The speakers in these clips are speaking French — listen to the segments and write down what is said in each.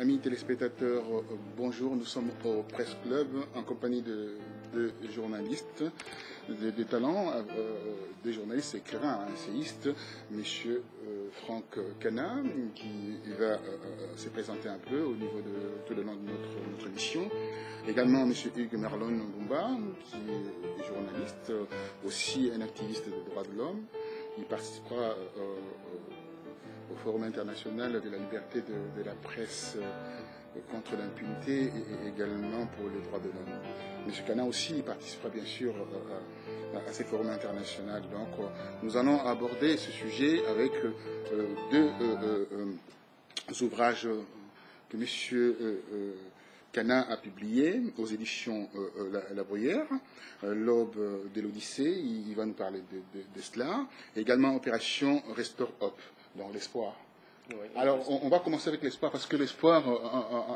Amis téléspectateurs, bonjour. Nous sommes au Presse Club en compagnie de journalistes, de talents, des journalistes écrivains, essayistes, monsieur Franck Cana, qui va se présenter un peu au niveau de tout le long de notre émission. Également monsieur Hugues Merlon Ngumba, qui est journaliste, aussi un activiste des droits de l'homme. Il participera au Forum international de la liberté de la presse contre l'impunité et également pour les droits de l'homme. M. Cana aussi participera bien sûr à ces forums internationaux. Donc nous allons aborder ce sujet avec deux ouvrages que M. Cana a publiés aux éditions La Bruyère, L'aube de l'Odyssée, il va nous parler de cela, et également Opération Restore Hope, donc l'espoir. Oui, alors, on va commencer avec l'espoir, parce que l'espoir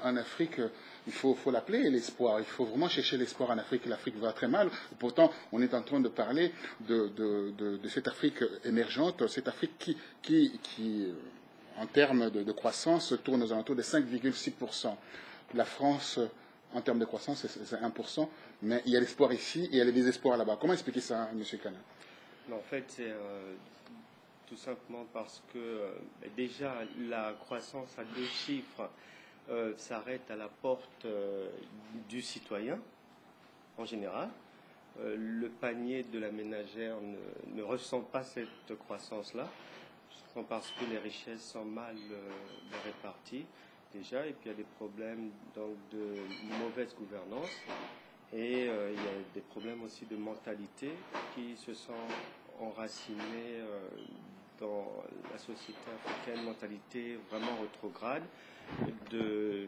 en Afrique, il faut l'appeler l'espoir. Il faut vraiment chercher l'espoir en Afrique. L'Afrique va très mal. Pourtant, on est en train de parler de cette Afrique émergente, cette Afrique qui en termes de croissance, tourne aux alentours de 5,6%. La France, en termes de croissance, c'est 1%, mais il y a l'espoir ici et il y a le désespoir là-bas. Comment expliquer ça, M. Cana? En fait, c'est tout simplement parce que déjà la croissance à 2 chiffres s'arrête à la porte du citoyen en général. Le panier de la ménagère ne ressent pas cette croissance-là, parce que les richesses sont mal réparties déjà, et puis il y a des problèmes donc, de mauvaise gouvernance, et il y a des problèmes aussi de mentalité qui se sont enracinés dans la société africaine, mentalité vraiment rétrograde, de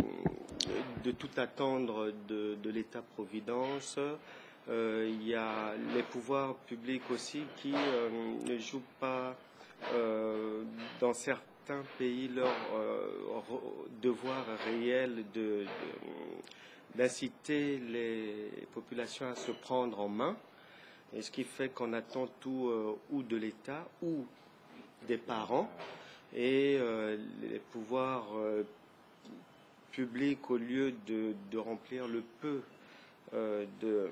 tout attendre de l'État-providence. Il y a les pouvoirs publics aussi qui ne jouent pas dans certains pays leur devoir réel d'inciter les populations à se prendre en main, et ce qui fait qu'on attend tout ou de l'État ou des parents, et les pouvoirs publics, au lieu de remplir le peu de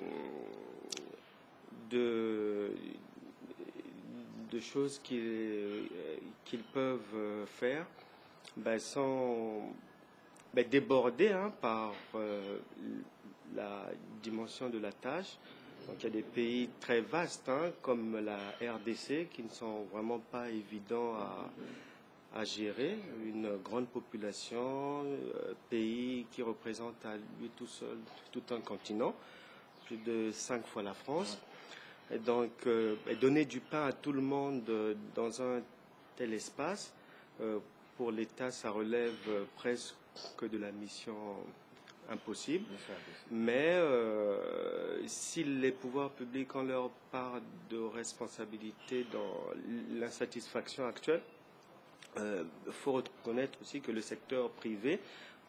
choses qu'ils peuvent faire, sont débordés par la dimension de la tâche. Donc il y a des pays très vastes comme la RDC qui ne sont vraiment pas évidents à gérer, une grande population, pays qui représente à lui tout seul tout un continent, plus de 5 fois la France. Et donc donner du pain à tout le monde dans un tel espace, pour l'État ça relève presque de la mission impossible. Mais si les pouvoirs publics ont leur part de responsabilité dans l'insatisfaction actuelle, il faut reconnaître aussi que le secteur privé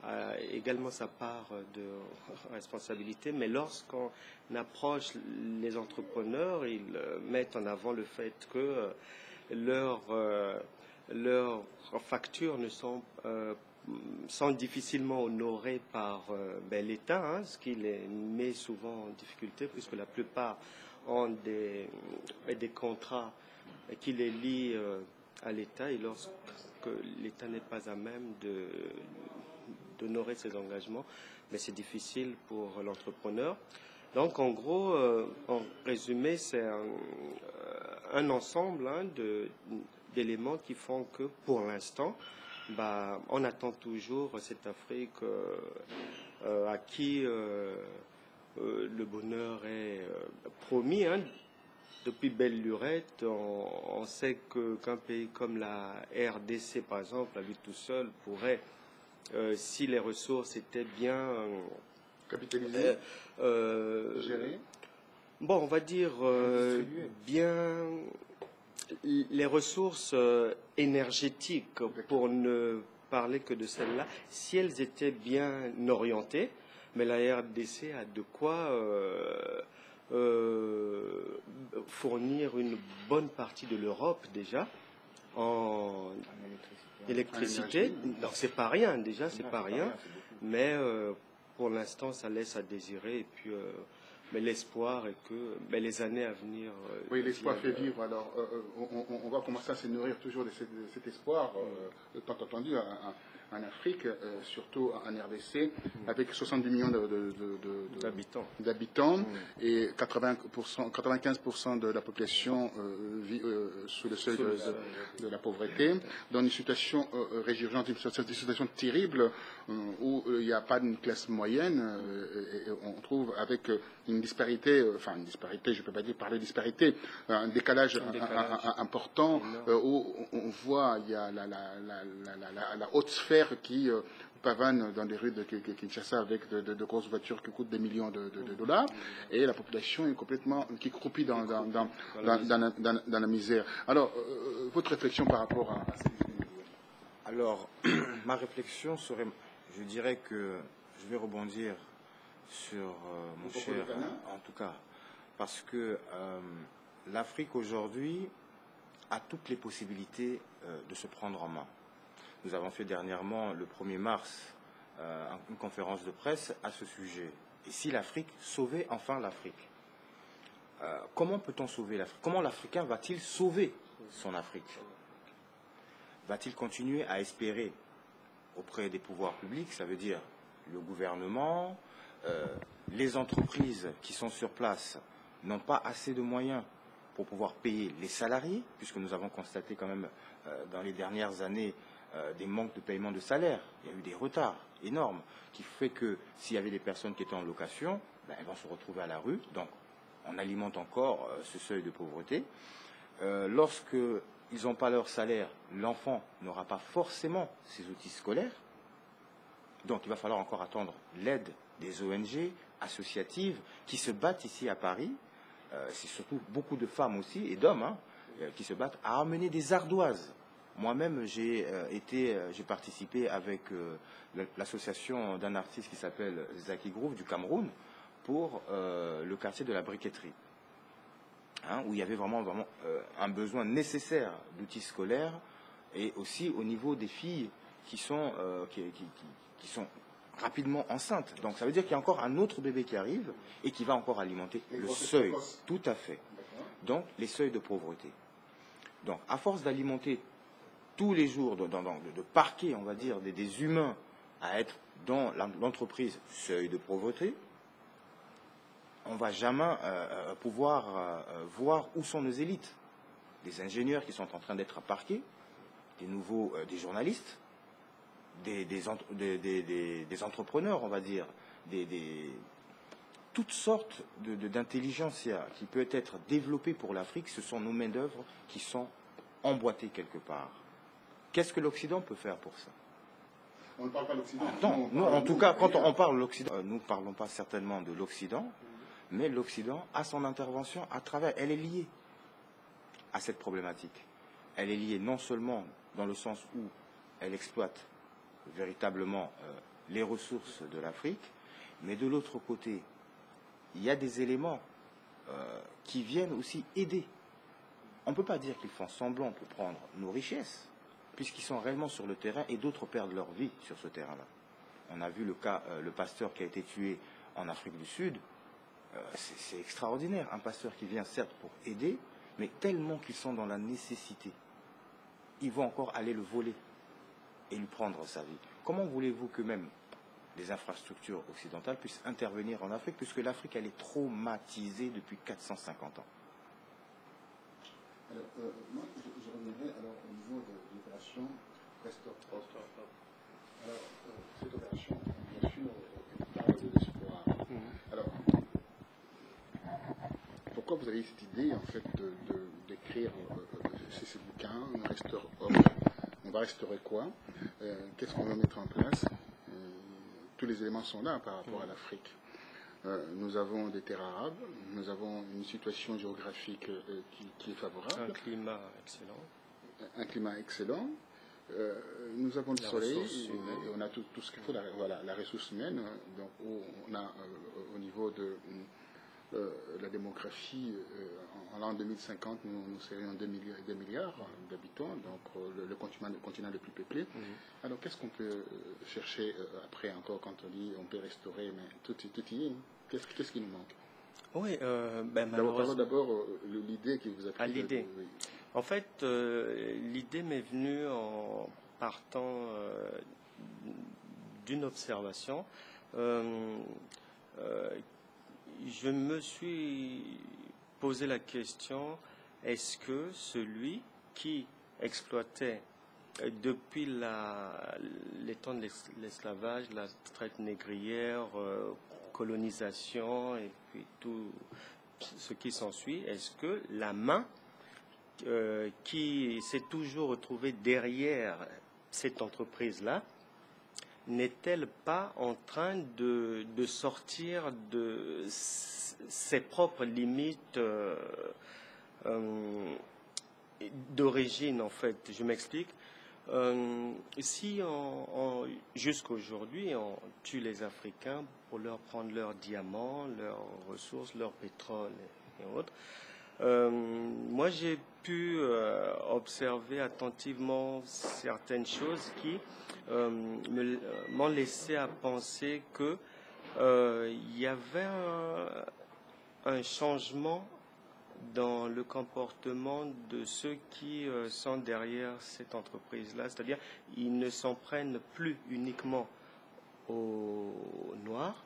a également sa part de responsabilité, mais lorsqu'on approche les entrepreneurs, ils mettent en avant le fait que leurs factures ne sont difficilement honorées par l'État, ce qui les met souvent en difficulté, puisque la plupart ont des contrats qui les lient à l'État, et lorsque l'État n'est pas à même d'honorer ses engagements, mais c'est difficile pour l'entrepreneur. Donc en gros, en résumé, c'est un ensemble d'éléments qui font que pour l'instant, on attend toujours cette Afrique à qui le bonheur est promis. Depuis belle lurette, on sait qu'un pays comme la RDC, par exemple, à lui tout seul, pourrait, si les ressources étaient bien capitalisées, gérées. Bon, on va dire bien les ressources énergétiques, pour ne parler que de celles-là, si elles étaient bien orientées, mais la RDC a de quoi fournir une bonne partie de l'Europe déjà en électricité. Donc c'est pas rien déjà, c'est pas rien. Mais pour l'instant, ça laisse à désirer. Et puis, mais l'espoir est que les années à venir. Oui, l'espoir fait vivre. Alors, on va commencer à se nourrir toujours de cet espoir, tant entendu, en Afrique, surtout en RDC, avec 70 millions d'habitants et 95% de la population vit sous le seuil de la pauvreté, dans une situation réjouissante, une situation terrible où il n'y a pas d'une classe moyenne, et on trouve avec une disparité, je ne peux pas parler de disparité, un décalage important où on voit il y a la haute sphère qui pavane dans les rues de Kinshasa avec de grosses voitures qui coûtent des millions de dollars, et la population est complètement qui croupit dans la misère. Alors, votre réflexion par rapport à ces discriminations? Alors, ma réflexion serait, je dirais que je vais rebondir sur mon cher, en tout cas, parce que l'Afrique aujourd'hui a toutes les possibilités de se prendre en main. Nous avons fait dernièrement, le 1er mars, une conférence de presse à ce sujet. Et si l'Afrique sauvait enfin l'Afrique? Comment peut-on sauver l'Afrique? Comment l'Africain va-t-il sauver son Afrique? Va-t-il continuer à espérer auprès des pouvoirs publics, ça veut dire le gouvernement, les entreprises qui sont sur place n'ont pas assez de moyens pour pouvoir payer les salariés, puisque nous avons constaté quand même dans les dernières années des manques de paiement de salaire. Il y a eu des retards énormes, qui fait que s'il y avait des personnes qui étaient en location, elles vont se retrouver à la rue. Donc on alimente encore ce seuil de pauvreté. Lorsqu'ils n'ont pas leur salaire, l'enfant n'aura pas forcément ses outils scolaires. Donc il va falloir encore attendre l'aide des ONG associatives qui se battent ici à Paris. C'est surtout beaucoup de femmes aussi, et d'hommes, qui se battent à amener des ardoises. Moi-même, j'ai participé avec l'association d'un artiste qui s'appelle Zaki Groove du Cameroun pour le quartier de la briqueterie, où il y avait vraiment un besoin nécessaire d'outils scolaires, et aussi au niveau des filles qui sont rapidement enceintes. Donc ça veut dire qu'il y a encore un autre bébé qui arrive et qui va encore alimenter le seuil. Tout à fait. Donc les seuils de pauvreté. Donc à force d'alimenter tous les jours, de parquer, on va dire, des humains à être dans l'entreprise seuil de pauvreté, on ne va jamais pouvoir voir où sont nos élites. Des ingénieurs qui sont en train d'être parqués, des journalistes, des entrepreneurs, on va dire, toutes sortes d'intelligentsia qui peut être développée pour l'Afrique. Ce sont nos main-d'œuvre qui sont emboîtées quelque part. Qu'est-ce que l'Occident peut faire pour ça? On ne parle pas de l'Occident. Non, nous, en tout cas, quand on parle de l'Occident, nous ne parlons pas certainement de l'Occident, mais l'Occident a son intervention à travers, elle est liée à cette problématique. Elle est liée non seulement dans le sens où elle exploite véritablement les ressources de l'Afrique, mais de l'autre côté, il y a des éléments qui viennent aussi aider. On ne peut pas dire qu'ils font semblant pour prendre nos richesses, puisqu'ils sont réellement sur le terrain et d'autres perdent leur vie sur ce terrain-là. On a vu le cas, le pasteur qui a été tué en Afrique du Sud. C'est extraordinaire, un pasteur qui vient certes pour aider, mais tellement qu'ils sont dans la nécessité, ils vont encore aller le voler et lui prendre sa vie. Comment voulez-vous que même les infrastructures occidentales puissent intervenir en Afrique, puisque l'Afrique, elle est traumatisée depuis 450 ans? Alors, moi, je reviendrai alors au niveau de l'opération Restore. Alors, cette opération, bien sûr, parle de l'espoir. Alors, pourquoi vous avez cette idée, en fait, d'écrire ces bouquins, Restore Hope? On va restaurer quoi? Qu'est-ce qu'on va mettre en place? Tous les éléments sont là par rapport à l'Afrique. Nous avons des terres arables, nous avons une situation géographique qui est favorable. Un climat excellent. Un climat excellent. Nous avons le soleil, et on a tout ce qu'il faut, la ressource humaine. Donc, on a au niveau de la démographie, en l'an 2050, nous serions 2 milliards d'habitants, donc le continent le plus peuplé. Alors qu'est-ce qu'on peut chercher après encore quand on dit on peut restaurer, mais tout y est. Qu'est-ce qui nous manque? Oui, malheureusement. Parlons d'abord l'idée qui vous a pris. L'idée. Oui. En fait, l'idée m'est venue en partant d'une observation. Je me suis posé la question, est-ce que celui qui exploitait depuis les temps de l'esclavage, la traite négrière, colonisation et puis tout ce qui s'ensuit, est-ce que la main qui s'est toujours retrouvée derrière cette entreprise-là n'est-elle pas en train de sortir de ses propres limites d'origine, en fait? Je m'explique. Si jusqu'à aujourd'hui, on tue les Africains pour leur prendre leurs diamants, leurs ressources, leur pétrole et autres, moi j'ai pu observer attentivement certaines choses qui m'ont laissé à penser que il y avait un changement dans le comportement de ceux qui sont derrière cette entreprise-là. C'est-à-dire, ils ne s'en prennent plus uniquement aux Noirs.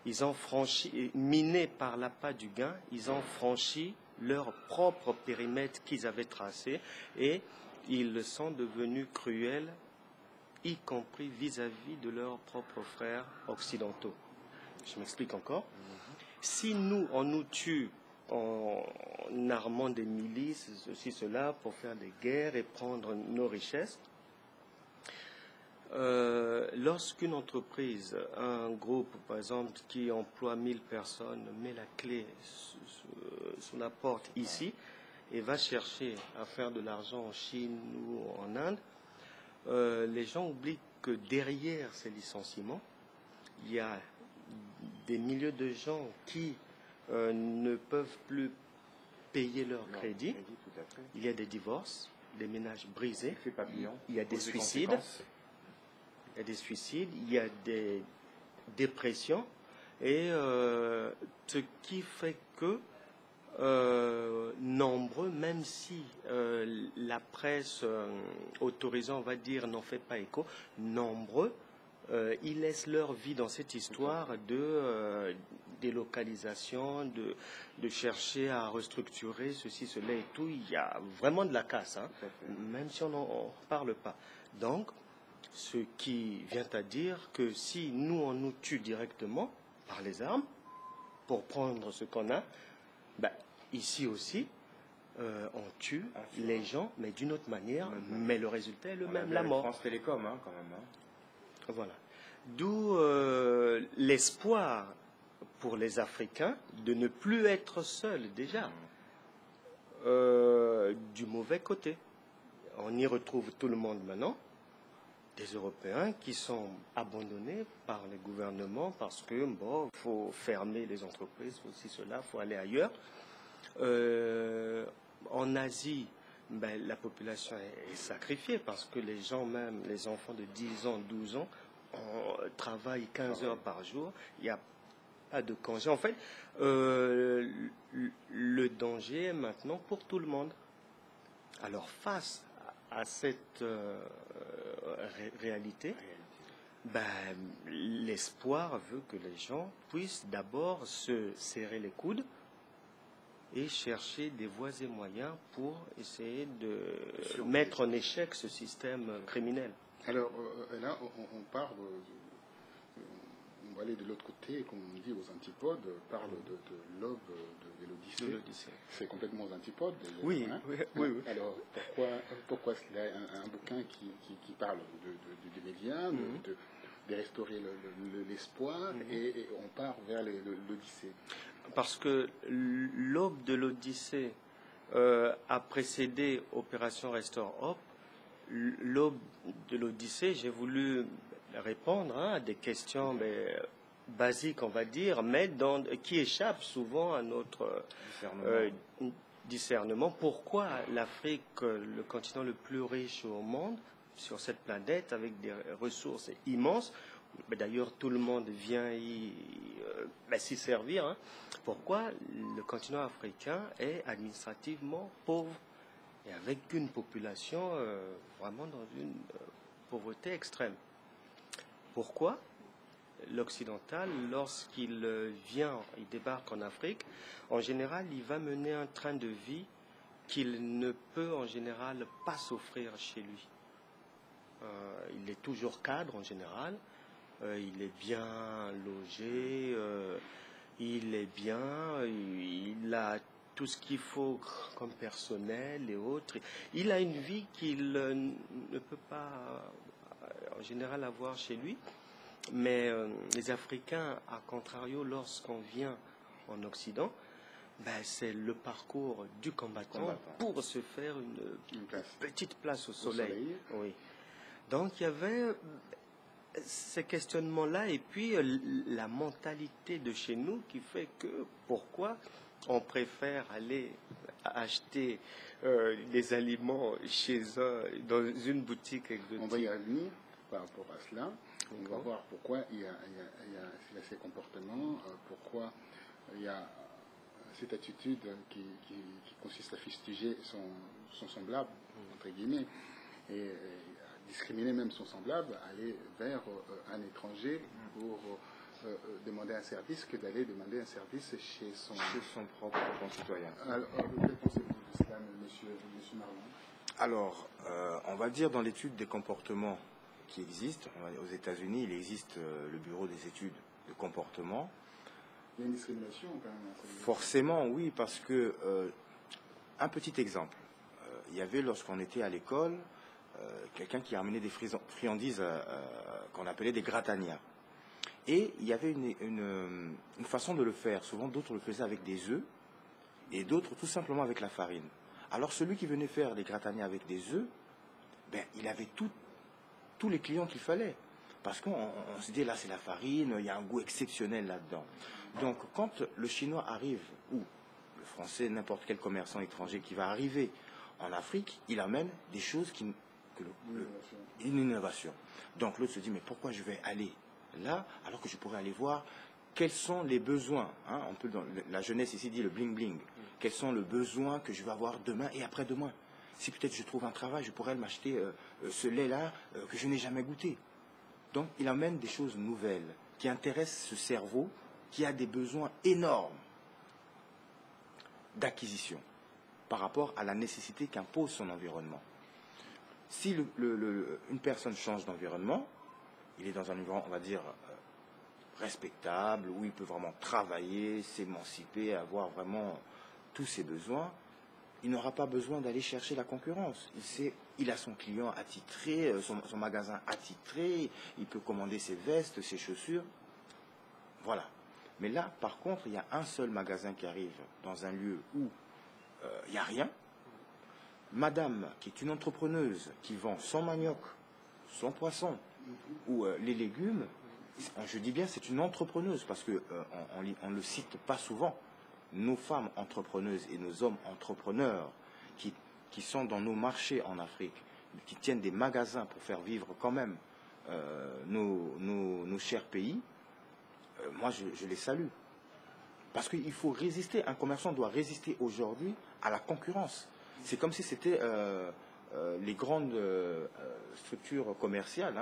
Ils ont franchi, minés par l'appât du gain, ils ont franchi leur propre périmètre qu'ils avaient tracé et ils sont devenus cruels, y compris vis-à-vis de leurs propres frères occidentaux. Je m'explique encore. Si nous, on nous tue en armant des milices, ceci, cela, pour faire des guerres et prendre nos richesses, lorsqu'une entreprise, un groupe, par exemple, qui emploie 1000 personnes, met la clé sous la porte ici et va chercher à faire de l'argent en Chine ou en Inde, les gens oublient que derrière ces licenciements, il y a des milliers de gens qui ne peuvent plus payer leur crédit. Il y a des divorces, des ménages brisés, il y a des suicides. Il y a des suicides, il y a des dépressions, et ce qui fait que nombreux, même si la presse autorisant, on va dire, n'en fait pas écho, nombreux, ils laissent leur vie dans cette histoire de délocalisation, de chercher à restructurer ceci, cela et tout. Il y a vraiment de la casse, hein, même si on n'en parle pas. Donc, ce qui vient à dire que si nous, on nous tue directement par les armes pour prendre ce qu'on a, ici aussi, on tue les gens, mais d'une autre manière, mais le résultat est le même, la mort. France Télécom, hein, quand même. Hein. Voilà. D'où l'espoir pour les Africains de ne plus être seuls, déjà, du mauvais côté. On y retrouve tout le monde maintenant. Des Européens qui sont abandonnés par les gouvernements parce que, bon, il faut fermer les entreprises, aussi cela, il faut aller ailleurs. En Asie, la population est sacrifiée parce que les gens, même les enfants de 10 ans, 12 ans, travaillent 15 heures par jour. Il n'y a pas de congé. En fait, le danger est maintenant pour tout le monde. Alors, face à cette réalité, l'espoir veut que les gens puissent d'abord se serrer les coudes et chercher des voies et moyens pour essayer de mettre en échec ce système criminel. Alors là, on parle, on va aller de l'autre côté, comme on dit aux antipodes, parle de l'aube de l'Odyssée. C'est complètement aux antipodes. Oui, hein. oui. Alors pourquoi il y a un bouquin qui parle des médias, de restaurer l'espoir, et on part vers l'Odyssée? Parce que l'aube de l'Odyssée a précédé Opération Restore Hope. L'aube de l'Odyssée, j'ai voulu répondre à des questions basique, on va dire, mais qui échappe souvent à notre discernement. Pourquoi l'Afrique, le continent le plus riche au monde, sur cette planète, avec des ressources immenses, d'ailleurs tout le monde vient s'y servir, hein. Pourquoi le continent africain est administrativement pauvre et avec une population vraiment dans une pauvreté extrême? Pourquoi l'occidental, lorsqu'il il débarque en Afrique, en général, il va mener un train de vie qu'il ne peut en général pas s'offrir chez lui. Il est toujours cadre en général, il est bien logé, il est bien, il a tout ce qu'il faut comme personnel et autres. Il a une vie qu'il ne peut pas en général avoir chez lui. Mais les Africains, à contrario, lorsqu'on vient en Occident, c'est le parcours du combattant pour se faire une petite place au soleil. Oui. Donc il y avait ces questionnements-là et puis la mentalité de chez nous qui fait que pourquoi on préfère aller acheter des aliments chez dans une boutique exotique. On va y revenir par rapport à cela. On va voir pourquoi il y a ces comportements, pourquoi il y a cette attitude qui consiste à fustiger son semblable, entre guillemets, et à discriminer même son semblable, aller vers un étranger pour demander un service que d'aller demander un service chez son propre concitoyen. Alors, que pensez-vous de cela, monsieur Marlon? Alors, on va dire dans l'étude des comportements qui existent, aux États-Unis, il existe le bureau des études de comportement. Il y a une discrimination quand même. Forcément, oui, parce que, un petit exemple, il y avait lorsqu'on était à l'école, quelqu'un qui ramenait des friandises qu'on appelait des gratanias. Et il y avait une façon de le faire. Souvent, d'autres le faisaient avec des œufs et d'autres tout simplement avec la farine. Alors, celui qui venait faire des gratanias avec des œufs, il avait tous les clients qu'il fallait. Parce qu'on se dit, là, c'est la farine, il y a un goût exceptionnel là-dedans. Donc, quand le Chinois arrive, ou le Français, n'importe quel commerçant étranger qui va arriver en Afrique, il amène des choses une innovation. Donc, l'autre se dit, mais pourquoi je vais aller là, alors que je pourrais aller voir quels sont les besoins, hein, la jeunesse ici dit le bling-bling. Quels sont les besoins que je vais avoir demain et après-demain? Si peut-être je trouve un travail, je pourrais m'acheter ce lait-là que je n'ai jamais goûté. Donc, il amène des choses nouvelles qui intéressent ce cerveau qui a des besoins énormes d'acquisition par rapport à la nécessité qu'impose son environnement. Si une personne change d'environnement, il est dans un environnement, on va dire, respectable, où il peut vraiment travailler, s'émanciper, avoir vraiment tous ses besoins, il n'aura pas besoin d'aller chercher la concurrence. Il a son client attitré, son magasin attitré, il peut commander ses vestes, ses chaussures. Voilà. Mais là, par contre, il y a un seul magasin qui arrive dans un lieu où il n'y a rien. Madame, qui est une entrepreneuse, qui vend son manioc, son poisson, ou les légumes, je dis bien c'est une entrepreneuse, parce qu'on ne le cite pas souvent. Nos femmes entrepreneuses et nos hommes entrepreneurs qui sont dans nos marchés en Afrique, qui tiennent des magasins pour faire vivre quand même nos chers pays, moi je les salue. Parce qu'il faut résister, un commerçant doit résister aujourd'hui à la concurrence. C'est comme si c'était les grandes structures commerciales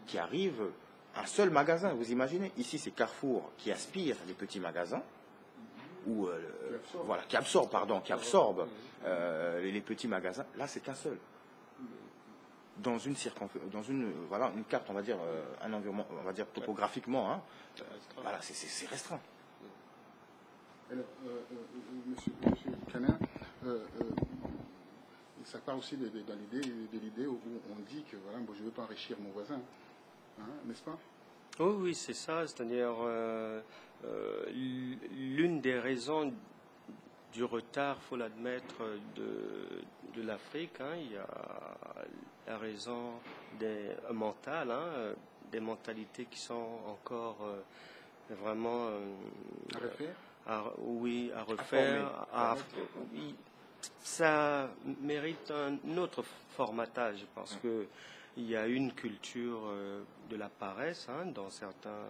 qui arrivent, un seul magasin, vous imaginez. Ici c'est Carrefour qui aspire les petits magasins, ou qui absorbe les petits magasins. Là, c'est qu'un seul. Dans une carte, on va dire, un environnement, on va dire topographiquement, voilà, c'est restreint. Alors, monsieur Canin, ça part aussi de l'idée où on dit que voilà, je ne veux pas enrichir mon voisin, n'est-ce pas? Oh, oui, c'est ça. C'est-à-dire, l'une des raisons du retard, il faut l'admettre, de l'Afrique, il y a la raison mentale, des mentalités qui sont encore vraiment À refaire? oui, à refaire. Oui, ça mérite un autre formatage parce que il y a une culture de la paresse dans certains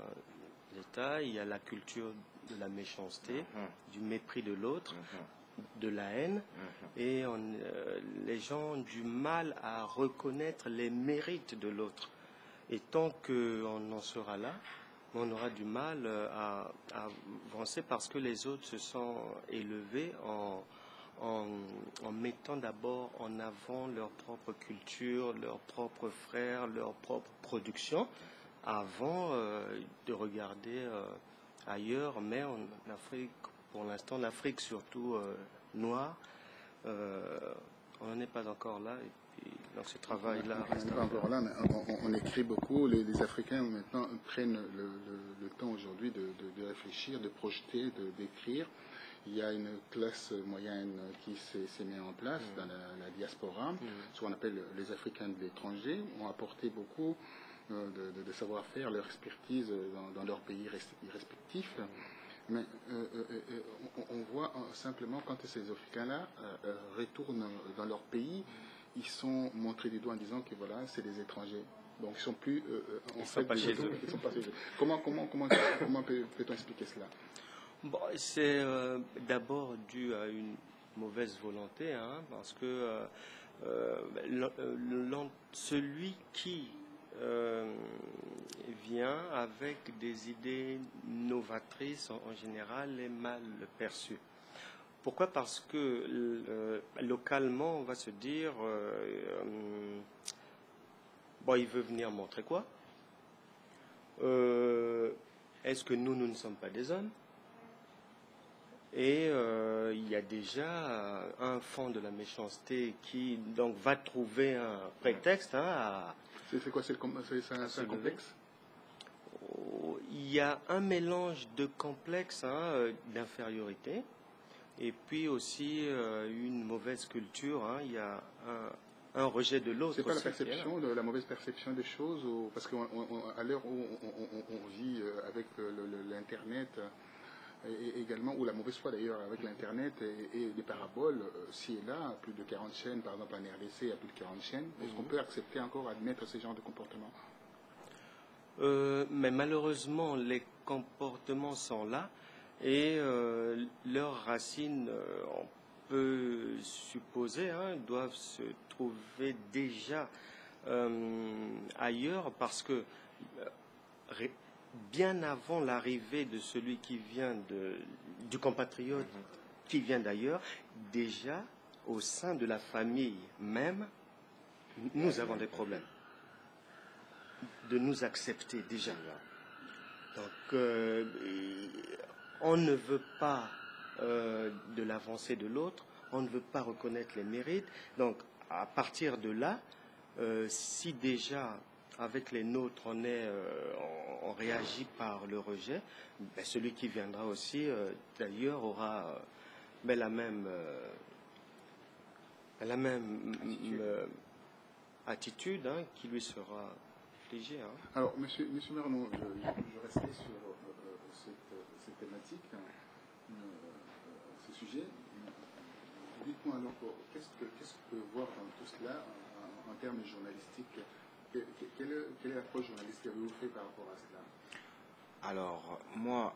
États, il y a la culture de la méchanceté, du mépris de l'autre, de la haine, et les gens ont du mal à reconnaître les mérites de l'autre. Et tant qu'on en sera là, on aura du mal à avancer parce que les autres se sont élevés en mettant d'abord en avant leur propre culture, leurs propres frères, leur propre production, avant de regarder ailleurs. Mais en Afrique, pour l'instant, l'Afrique surtout noire, on n'en est pas encore là. Et donc ce travail-là reste pas encore là, mais on écrit beaucoup. Les Africains maintenant prennent le temps aujourd'hui de réfléchir, de projeter, d'écrire. Il y a une classe moyenne qui s'est mise en place dans la diaspora, ce qu'on appelle les Africains de l'étranger, ont apporté beaucoup de savoir-faire, leur expertise dans leurs pays respectifs. Mais on voit simplement quand ces Africains-là retournent dans leur pays, ils sont montrés du doigt en disant que voilà, c'est des étrangers. Donc ils sont plus ils sont pas chez eux. Ils sont pas chez eux. Comment peut-on expliquer cela? Bon, c'est d'abord dû à une mauvaise volonté, parce que celui qui vient avec des idées novatrices en général est mal perçu. Pourquoi? Parce que localement, on va se dire, bon, il veut venir montrer quoi? Est-ce que nous ne sommes pas des hommes? Et il y a déjà un fond de la méchanceté qui donc va trouver un prétexte à... C'est quoi? C'est un complexe? Il y a un mélange de complexe, d'infériorité, et puis aussi une mauvaise culture. Il y a un rejet de l'autre. C'est pas la perception, la mauvaise perception des choses, parce qu'à l'heure où on vit avec l'Internet, et également, ou la mauvaise foi d'ailleurs avec l'Internet et des paraboles, si et là, plus de 40 chaînes, par exemple en RDC, il y a plus de 40 chaînes, est-ce qu'on peut accepter encore, admettre ce genre de comportement? Mais malheureusement, les comportements sont là et leurs racines, on peut supposer, doivent se trouver déjà ailleurs parce que bien avant l'arrivée de celui qui vient du compatriote qui vient d'ailleurs, déjà au sein de la famille même, nous avons des problèmes de nous accepter déjà. Donc, on ne veut pas de l'avancée de l'autre, on ne veut pas reconnaître les mérites. Donc, à partir de là, si déjà avec les nôtres on réagit par le rejet, celui qui viendra aussi d'ailleurs aura la même attitude qui lui sera infligée. Alors, monsieur Mernon, je restais sur cette thématique, ce sujet. Dites-moi alors, qu'est-ce qu'on peut voir dans tout cela en termes journalistiques? Quelle est l'approche journalistique que vous faites par rapport à cela? Alors, moi,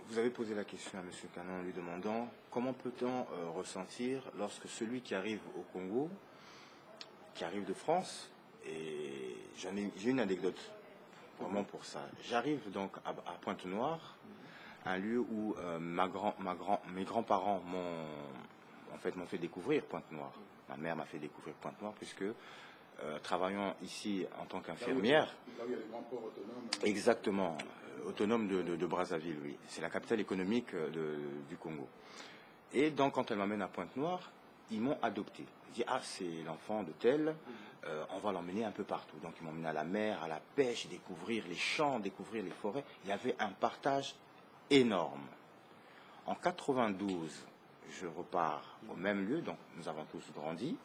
vous avez posé la question à M. Canon en lui demandant comment peut-on ressentir lorsque celui qui arrive au Congo, qui arrive de France, et j'ai une anecdote vraiment pour ça. J'arrive donc à Pointe-Noire, un lieu où mes grands-parents m'ont fait découvrir Pointe-Noire. Ma mère m'a fait découvrir Pointe-Noire puisque travaillant ici en tant qu'infirmière. Là où il y a les grands ports autonomes. Exactement, autonome de Brazzaville, oui. C'est la capitale économique du Congo. Et donc quand elle m'amène à Pointe-Noire, ils m'ont adopté. Ils disent c'est l'enfant de tel, on va l'emmener un peu partout. Donc ils m'ont emmené à la mer, à la pêche, découvrir les champs, découvrir les forêts. Il y avait un partage énorme. En 92, je repars au même lieu, donc nous avons tous grandi.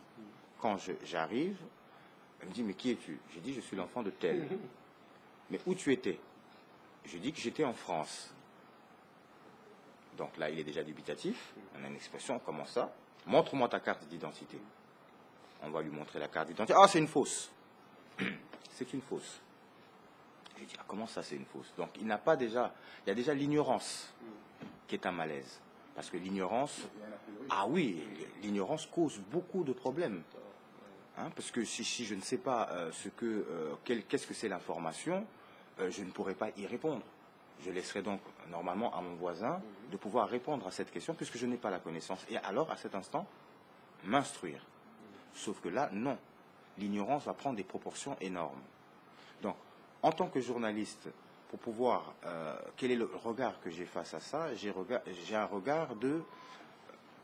Quand j'arrive, elle me dit mais qui es-tu? J'ai dit je suis l'enfant de tel. Mais où tu étais? je dis que j'étais en France. Donc là, il est déjà dubitatif. On a une expression, comment ça? Montre-moi ta carte d'identité. On va lui montrer la carte d'identité. Ah, c'est une fausse. C'est une fausse. Je dis, ah, comment ça, c'est une fausse? Donc il y a déjà l'ignorance qui est un malaise. Parce que l'ignorance, ah oui, l'ignorance cause beaucoup de problèmes. Hein, parce que si je ne sais pas qu'est-ce que c'est l'information, je ne pourrai pas y répondre. Je laisserai donc normalement à mon voisin de pouvoir répondre à cette question puisque je n'ai pas la connaissance. Et alors, à cet instant, m'instruire. Sauf que là, non. L'ignorance va prendre des proportions énormes. Donc, en tant que journaliste, pour pouvoir... quel est le regard que j'ai face à ça? J'ai un regard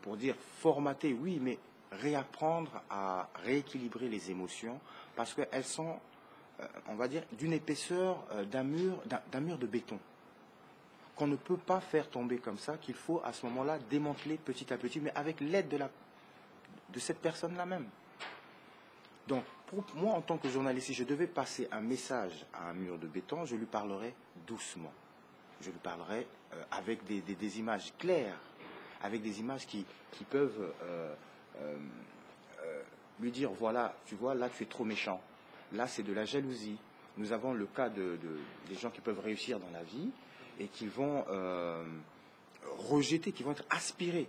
pour dire, formater, oui, mais réapprendre à rééquilibrer les émotions parce qu'elles sont, on va dire, d'une épaisseur d'un mur de béton qu'on ne peut pas faire tomber comme ça, qu'il faut à ce moment-là démanteler petit à petit, mais avec l'aide de cette personne-là même. Donc, pour moi, en tant que journaliste, si je devais passer un message à un mur de béton, je lui parlerais doucement. Je lui parlerais avec des images claires, avec des images qui peuvent lui dire, voilà, tu vois, là, tu es trop méchant. Là, c'est de la jalousie. Nous avons le cas des gens qui peuvent réussir dans la vie et qui vont rejeter, qui vont être aspirés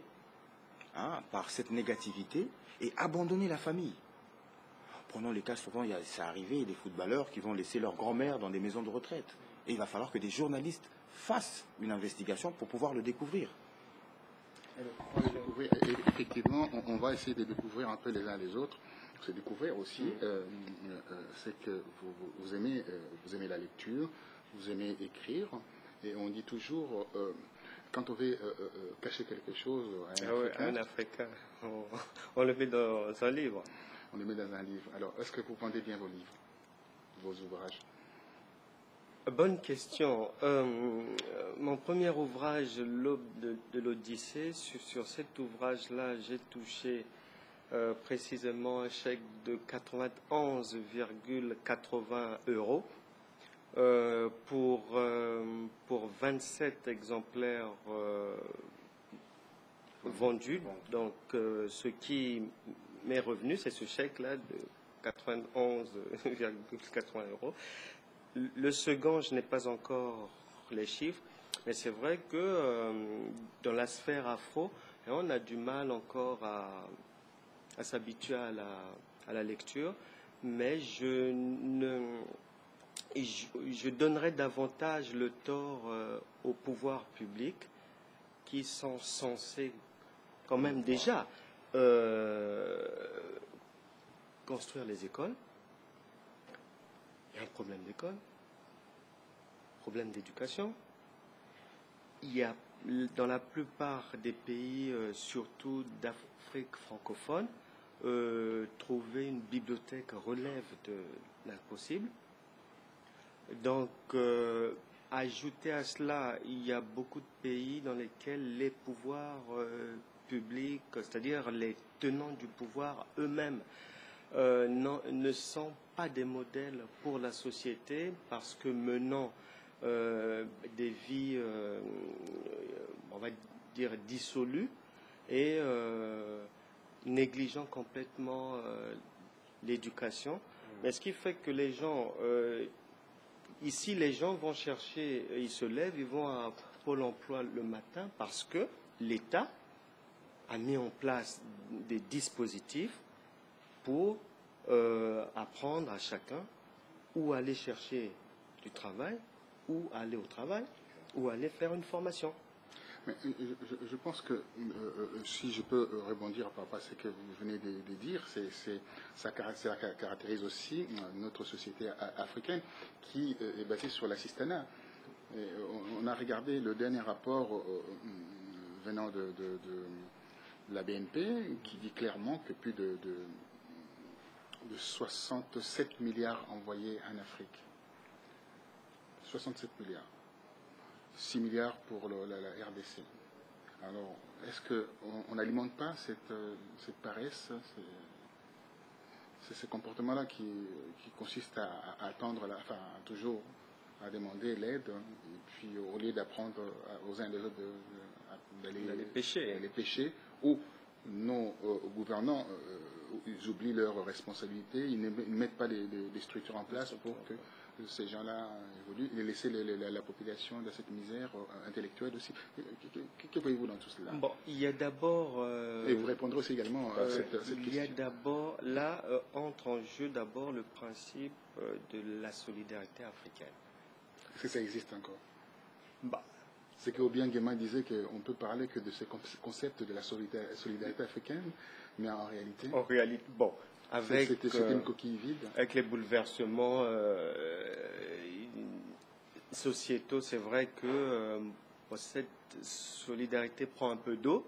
par cette négativité et abandonner la famille. Prenons les cas, souvent, c'est arrivé, des footballeurs qui vont laisser leur grand-mère dans des maisons de retraite. Et il va falloir que des journalistes fassent une investigation pour pouvoir le découvrir. Effectivement, on va essayer de découvrir un peu les uns les autres. C'est découvrir aussi, c'est que vous aimez la lecture, vous aimez écrire, et on dit toujours, quand on veut cacher quelque chose à un Africain, on le met dans un livre. On le met dans un livre. Alors, est-ce que vous vendez bien vos livres, vos ouvrages? Bonne question. Mon premier ouvrage, L'Aube de l'Odyssée, sur cet ouvrage-là, j'ai touché précisément un chèque de 91,80 € pour 27 exemplaires vendus. Donc, ce qui m'est revenu, c'est ce chèque-là de 91,80 €. Le second, je n'ai pas encore les chiffres, mais c'est vrai que dans la sphère afro, on a du mal encore à s'habituer à la lecture, mais je donnerais davantage le tort au pouvoir public qui sont censés quand même déjà construire les écoles. Il y a un problème d'école, problème d'éducation. Il y a dans la plupart des pays, surtout d'Afrique francophone, trouver une bibliothèque relève de l'impossible. Donc, ajouter à cela, il y a beaucoup de pays dans lesquels les pouvoirs publics, c'est-à-dire les tenants du pouvoir eux-mêmes, ne sont pas des modèles pour la société parce que menant des vies, on va dire, dissolues et négligeant complètement l'éducation. Mais ce qui fait que les gens, ici, les gens vont chercher, ils se lèvent, ils vont à Pôle emploi le matin parce que l'État a mis en place des dispositifs pour apprendre à chacun où aller chercher du travail, où aller au travail, où aller faire une formation. Mais je pense que si je peux rebondir par rapport à ce que vous venez de dire, ça caractérise aussi notre société africaine qui est basée sur l'assistanat. On a regardé le dernier rapport venant de la BNP qui dit clairement que plus de 67 milliards envoyés en Afrique. 67 milliards. 6 milliards pour la RDC. Alors, est-ce qu'on n'alimente pas cette paresse, ce comportement-là qui consiste à attendre, toujours à demander l'aide, et puis au lieu d'apprendre aux uns et aux autres d'aller pêcher, ou nos gouvernants ils oublient leurs responsabilités, ils ne mettent pas des structures en place pour que ces gens-là évoluent, et laisser la population dans cette misère intellectuelle aussi. Que voyez-vous dans tout cela? Bon, il y a d'abord... et vous répondrez aussi également à cette question. Il y a d'abord, là, entre en jeu d'abord le principe de la solidarité africaine. Est-ce que ça existe encore? Bah, c'est que Obiang Nguema disait qu'on peut parler que de ce concept de la solidarité africaine, mais en réalité... bon, avec... C'était une coquille vide. Avec les bouleversements sociétaux, c'est vrai que cette solidarité prend un peu d'eau,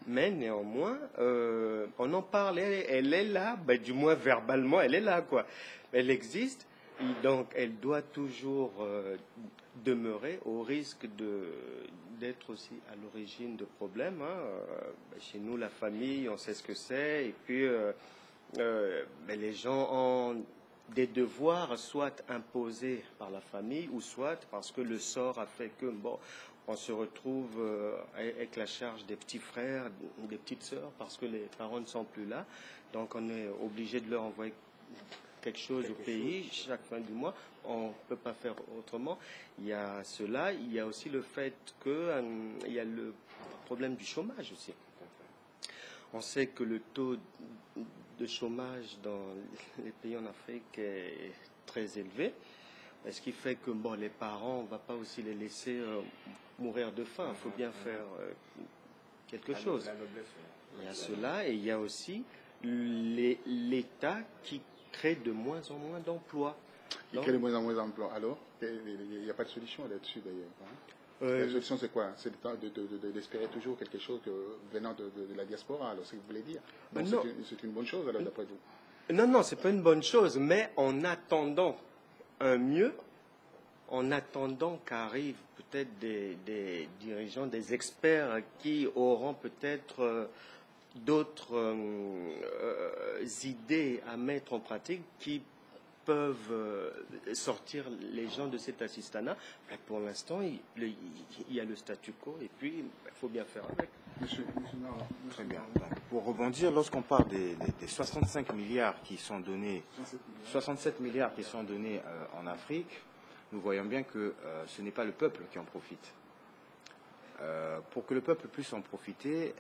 mais néanmoins, on en parle, elle est là, du moins verbalement, elle est là, quoi. Elle existe, et donc elle doit toujours demeurer au risque d'être aussi à l'origine de problèmes. Chez nous, la famille, on sait ce que c'est, et puis les gens ont des devoirs soit imposés par la famille, ou soit parce que le sort a fait que, on se retrouve avec la charge des petits frères ou des petites sœurs parce que les parents ne sont plus là. Donc on est obligé de leur envoyer quelque chose au pays chaque fin du mois. On ne peut pas faire autrement. Il y a cela. Il y a aussi le fait qu'il y a le problème du chômage aussi. On sait que le taux de chômage dans les pays en Afrique est très élevé. Ce qui fait que les parents, on ne va pas aussi les laisser mourir de faim. Il faut bien faire quelque chose. Il y a cela, et il y a aussi l'État qui crée de moins en moins d'emplois. Il crée de moins en moins d'emplois. Alors, il n'y a pas de solution là-dessus d'ailleurs. La solution, c'est quoi? C'est d'espérer toujours quelque chose venant de la diaspora, alors c'est ce que vous voulez dire. C'est une bonne chose, alors, d'après vous? Non, c'est pas une bonne chose, mais en attendant un mieux, en attendant qu'arrivent peut-être des dirigeants, des experts qui auront peut-être d'autres idées à mettre en pratique, qui peuvent sortir les gens de cet assistanat. Pour l'instant, il y a le statu quo, et puis il faut bien faire avec. Monsieur Très bien. Donc, pour rebondir, lorsqu'on parle des 65 milliards qui sont donnés, 67 milliards qui sont donnés en Afrique, nous voyons bien que ce n'est pas le peuple qui en profite. Pour que le peuple puisse en profiter,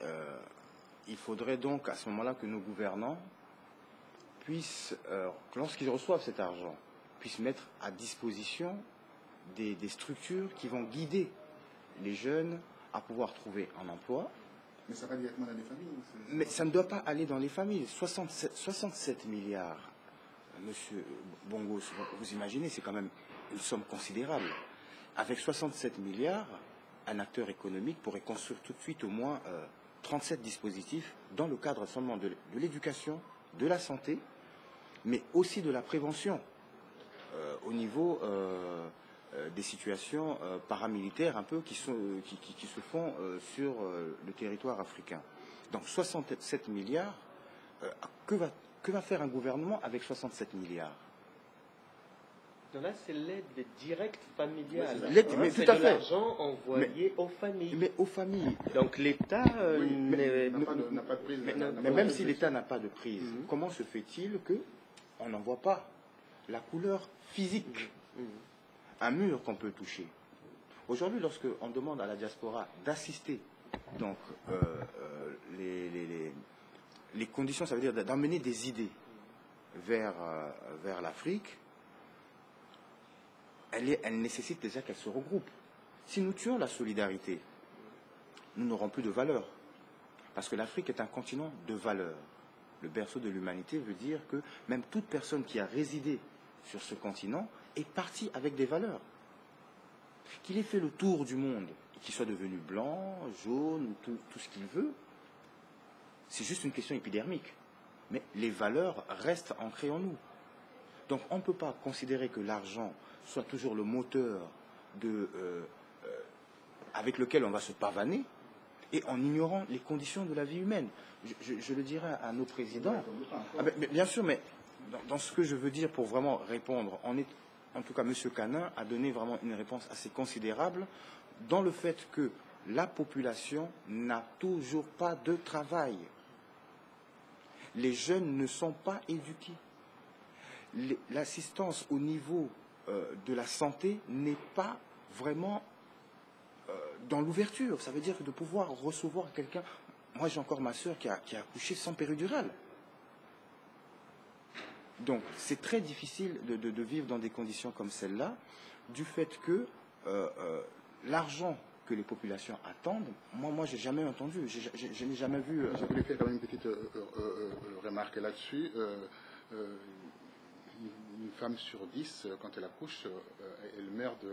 il faudrait donc à ce moment-là que nos gouvernants puissent, lorsqu'ils reçoivent cet argent, puissent mettre à disposition des structures qui vont guider les jeunes à pouvoir trouver un emploi. Mais ça va directement dans les familles. Mais ça ne doit pas aller dans les familles. 67 milliards, Monsieur Bongo, vous imaginez, c'est quand même une somme considérable. Avec 67 milliards, un acteur économique pourrait construire tout de suite au moins 37 dispositifs dans le cadre seulement de l'éducation, de la santé, mais aussi de la prévention au niveau des situations paramilitaires un peu qui se font sur le territoire africain. Donc 67 milliards, que va faire un gouvernement avec 67 milliards? Donc là, c'est l'aide directe familiale. Mais c'est tout à de fait. l'argent envoyé aux familles. Mais aux familles. Donc l'État n'a pas de prise. Mais même si l'État n'a pas de prise, comment se fait-il qu'on n'en voit pas la couleur physique? Un mur qu'on peut toucher. Aujourd'hui, lorsqu'on demande à la diaspora d'assister, donc les conditions, ça veut dire d'emmener des idées vers l'Afrique, elle nécessite déjà qu'elle se regroupe. Si nous tuons la solidarité, nous n'aurons plus de valeur. Parce que l'Afrique est un continent de valeur. Le berceau de l'humanité veut dire que même toute personne qui a résidé sur ce continent est parti avec des valeurs. Qu'il ait fait le tour du monde, qu'il soit devenu blanc, jaune, tout ce qu'il veut, c'est juste une question épidermique. Mais les valeurs restent ancrées en nous. Donc on ne peut pas considérer que l'argent soit toujours le moteur avec lequel on va se pavaner, et en ignorant les conditions de la vie humaine. Je le dirais à nos présidents. Mais bien sûr, mais dans ce que je veux dire pour vraiment répondre, en tout cas M. Canin, a donné vraiment une réponse assez considérable dans le fait que la population n'a toujours pas de travail. Les jeunes ne sont pas éduqués. L'assistance au niveau de la santé n'est pas vraiment dans l'ouverture. Ça veut dire que de pouvoir recevoir quelqu'un... Moi, j'ai encore ma soeur qui a accouché sans péridurale. Donc, c'est très difficile de vivre dans des conditions comme celle-là, du fait que l'argent que les populations attendent, moi j'ai jamais entendu, je n'ai jamais vu... Je voulais faire quand même une petite remarque là-dessus. Une femme sur 10, quand elle accouche, elle meurt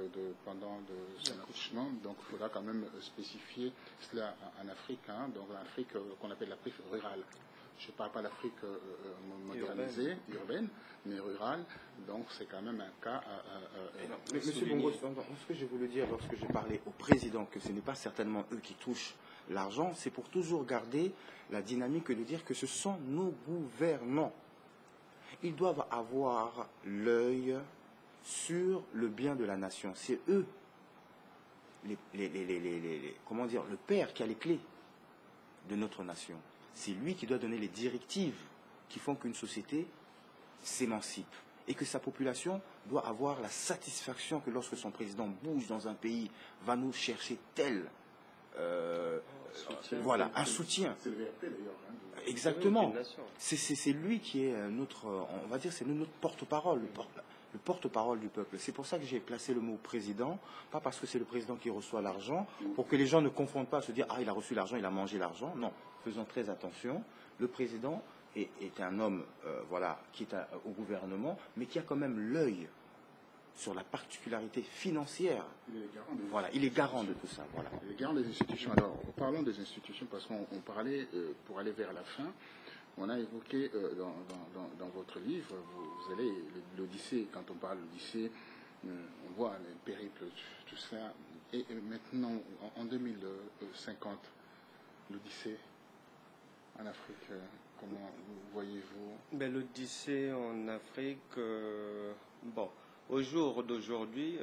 pendant son accouchement. Donc il faudra quand même spécifier cela en Afrique, hein, donc l'Afrique qu'on appelle l'Afrique rurale. Je ne parle pas d'Afrique modernisée, urbaine, mais rurale. Donc c'est quand même un cas Monsieur Bongo, ce que je voulais dire lorsque j'ai parlé au président, que ce n'est pas certainement eux qui touchent l'argent, c'est pour toujours garder la dynamique de dire que ce sont nos gouvernants. Ils doivent avoir l'œil sur le bien de la nation. C'est eux, comment dire, le père qui a les clés de notre nation. C'est lui qui doit donner les directives qui font qu'une société s'émancipe et que sa population doit avoir la satisfaction que lorsque son président bouge dans un pays, va nous chercher tel, voilà, un soutien. C'est le VRP d'ailleurs. Hein, exactement. C'est lui qui est notre, on va dire, c'est notre porte-parole, le porte-parole du peuple. C'est pour ça que j'ai placé le mot président, pas parce que c'est le président qui reçoit l'argent, pour que les gens ne confondent pas, se dire ah il a reçu l'argent, il a mangé l'argent. Non, faisons très attention. Le président est un homme, voilà, qui est au gouvernement, mais qui a quand même l'œil sur la particularité financière. Il est garant de tout ça. Voilà. Il est garant des institutions. Alors, parlons des institutions parce qu'on parlait, pour aller vers la fin, on a évoqué dans votre livre, vous allez, l'Odyssée, quand on parle d'Odyssée, on voit les périples, tout ça. Et maintenant, en 2050, l'Odyssée en Afrique, comment voyez-vous? L'Odyssée en Afrique, bon, au jour d'aujourd'hui,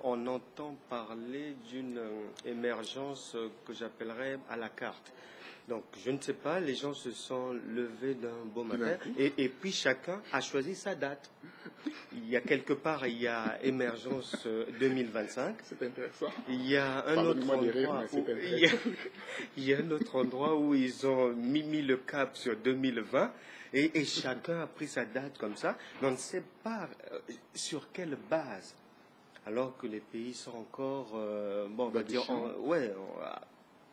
on entend parler d'une émergence que j'appellerais à la carte. Donc, je ne sais pas, les gens se sont levés d'un beau matin et puis chacun a choisi sa date. Il y a quelque part, il y a émergence 2025. C'est intéressant. Il y a un autre endroit il y a un autre endroit où ils ont mis le cap sur 2020 et chacun a pris sa date comme ça. Mais on ne sait pas sur quelle base. Alors que les pays sont encore, on va dire,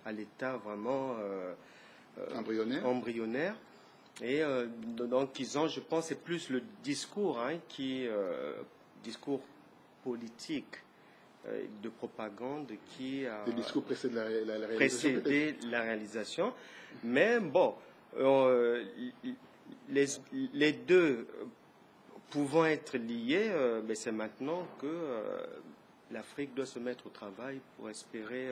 à l'état vraiment embryonnaire. Et donc, ils ont, je pense, c'est plus le discours discours politique de propagande qui a précédé la réalisation. Mais bon, les deux pouvant être liés, mais c'est maintenant que l'Afrique doit se mettre au travail pour espérer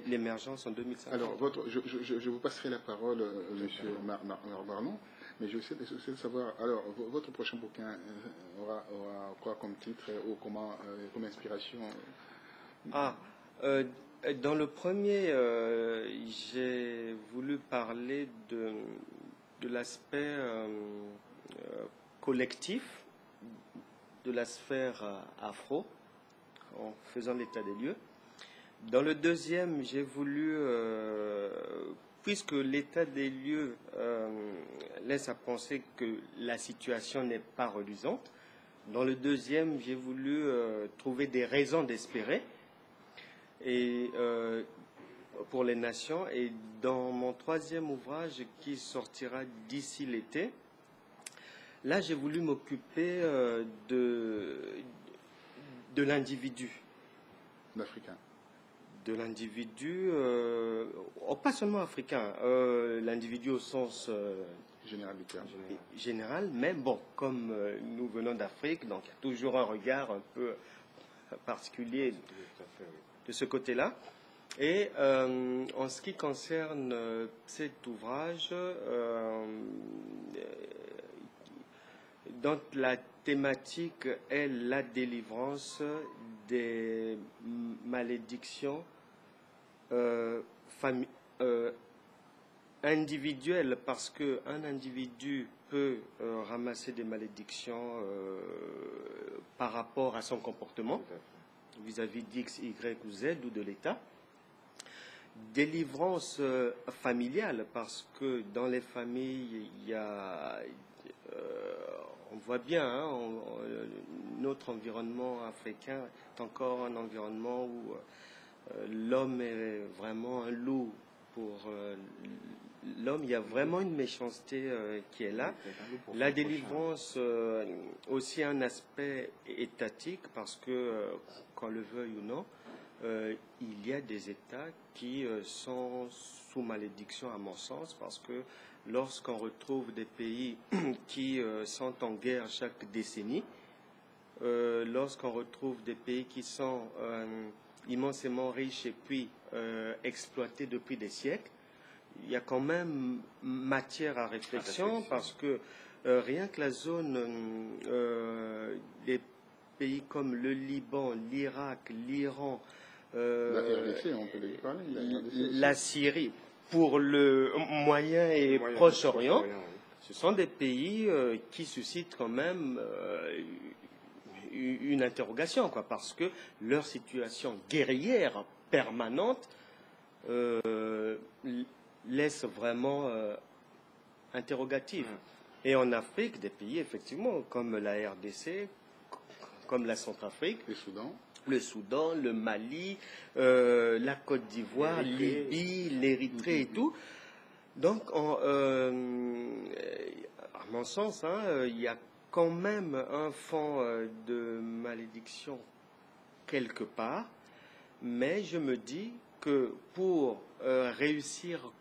l'émergence en 2050. Alors, je vous passerai la parole, monsieur Marbarnon, mais je sais de savoir, alors, votre prochain bouquin aura quoi comme titre ou comme inspiration? Dans le premier, j'ai voulu parler de l'aspect collectif de la sphère afro, en faisant l'état des lieux. Dans le deuxième, j'ai voulu, puisque l'état des lieux laisse à penser que la situation n'est pas reluisante, dans le deuxième, j'ai voulu trouver des raisons d'espérer et pour les nations. Et dans mon troisième ouvrage qui sortira d'ici l'été, là, j'ai voulu m'occuper de l'individu. L'Africain. De l'individu, pas seulement africain, l'individu au sens général du terme. Général, mais bon, comme nous venons d'Afrique, donc il y a toujours un regard un peu particulier de ce côté-là. Et en ce qui concerne cet ouvrage, dont la thématique est la délivrance des malédictions individuelles, parce qu'un individu peut ramasser des malédictions par rapport à son comportement vis-à-vis d'X, Y ou Z ou de l'État. Délivrance familiale, parce que dans les familles, il y a, on voit bien, hein, notre environnement africain est encore un environnement où l'homme est vraiment un loup pour l'homme. Il y a vraiment une méchanceté qui est là. La délivrance, aussi un aspect étatique, parce que, qu'on le veuille ou non, il y a des États qui sont sous malédiction, à mon sens, parce que lorsqu'on retrouve des pays qui sont en guerre chaque décennie, lorsqu'on retrouve des pays qui sont immensément riches et puis exploités depuis des siècles, il y a quand même matière à réflexion, parce que rien que la zone des pays comme le Liban, l'Irak, l'Iran, la RDC, on peut les parler. La Syrie, pour le Moyen et Proche-Orient, ce sont des pays qui suscitent quand même une interrogation, quoi, parce que leur situation guerrière permanente laisse vraiment interrogative. Et en Afrique, des pays, effectivement, comme la RDC, comme la Centrafrique, le Soudan, le Mali, la Côte d'Ivoire, Libye, l'Érythrée et tout. Donc, à mon sens, il y a quand même un fond de malédiction quelque part, mais je me dis que pour réussir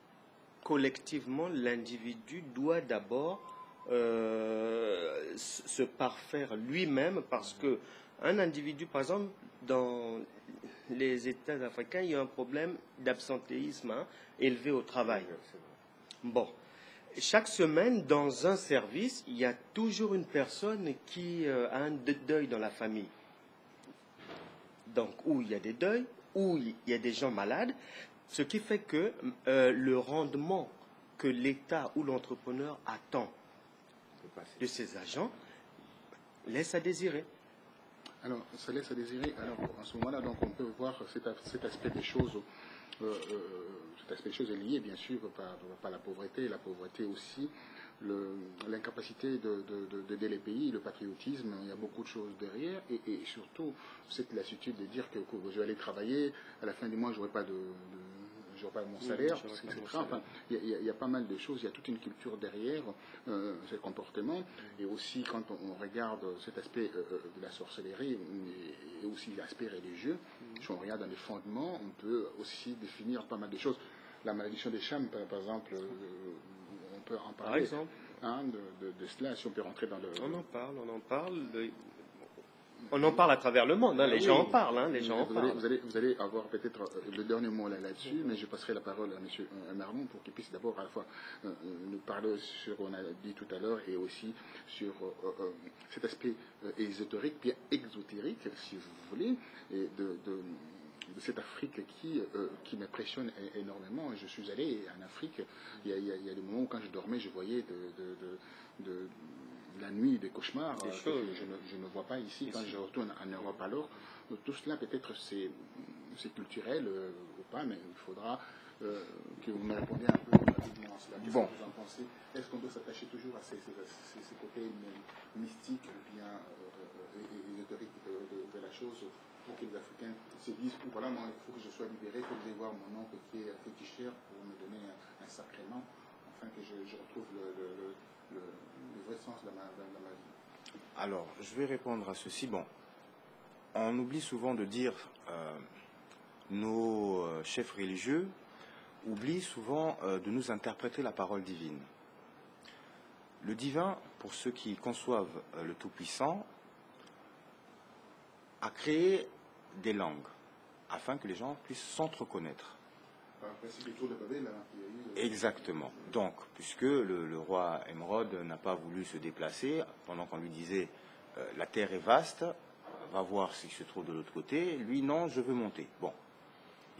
collectivement, l'individu doit d'abord se parfaire lui-même, parce que un individu, par exemple, dans les États africains, il y a un problème d'absentéisme élevé au travail. Bon, chaque semaine, dans un service, il y a toujours une personne qui a un deuil dans la famille. Donc, où il y a des deuils, où il y a des gens malades, ce qui fait que le rendement que l'État ou l'entrepreneur attend de ses agents laisse à désirer. Alors, ça laisse à désirer. Alors, en ce moment-là, donc, on peut voir cet aspect des choses. Cet aspect des choses est lié, bien sûr, par la pauvreté. La pauvreté aussi, l'incapacité d'aider les pays, le patriotisme. Il y a beaucoup de choses derrière. Et surtout, cette lassitude de dire que je vais aller travailler, à la fin du mois, je n'aurai pas pas mon salaire, etc. Enfin, il y a pas mal de choses, il y a toute une culture derrière ce comportement, et aussi quand on regarde cet aspect de la sorcellerie et aussi l'aspect religieux, si on regarde dans les fondements, on peut aussi définir pas mal de choses. La malédiction des Chams, par exemple, on peut en parler. Par exemple, de cela, si on peut rentrer dans le... On en parle. On en parle à travers le monde, les gens en parlent. Vous allez avoir peut-être le dernier mot là-dessus, mais je passerai la parole à M. Marmon pour qu'il puisse d'abord à la fois nous parler sur ce qu'on a dit tout à l'heure et aussi sur cet aspect ésotérique, bien exotérique, si vous voulez, et de cette Afrique qui m'impressionne énormément. Je suis allé en Afrique, il y a des moments où quand je dormais, je voyais de la nuit, des cauchemars que je ne vois pas ici quand je retourne en Europe. Alors, tout cela peut-être c'est culturel ou pas, mais il faudra que vous me répondiez un peu rapidement à cela. Qu'est-ce que vous en pensez? Est-ce qu'on doit s'attacher toujours à ces côtés mystiques ou bien ésotériques de la chose pour que les Africains se disent voilà, moi, il faut que je sois libéré, il faut que je voir mon oncle qui est féticheur pour me donner un sacrement, afin que je retrouve le vrai sens de ma vie. Alors, je vais répondre à ceci. Bon, on oublie souvent de dire, nos chefs religieux oublient souvent de nous interpréter la parole divine. Le divin, pour ceux qui conçoivent le Tout-Puissant, a créé des langues afin que les gens puissent s'entreconnaître. Exactement. Donc, puisque le roi Émeraude n'a pas voulu se déplacer, pendant qu'on lui disait la terre est vaste, va voir ce qui se trouve de l'autre côté. Lui, non, je veux monter. Bon.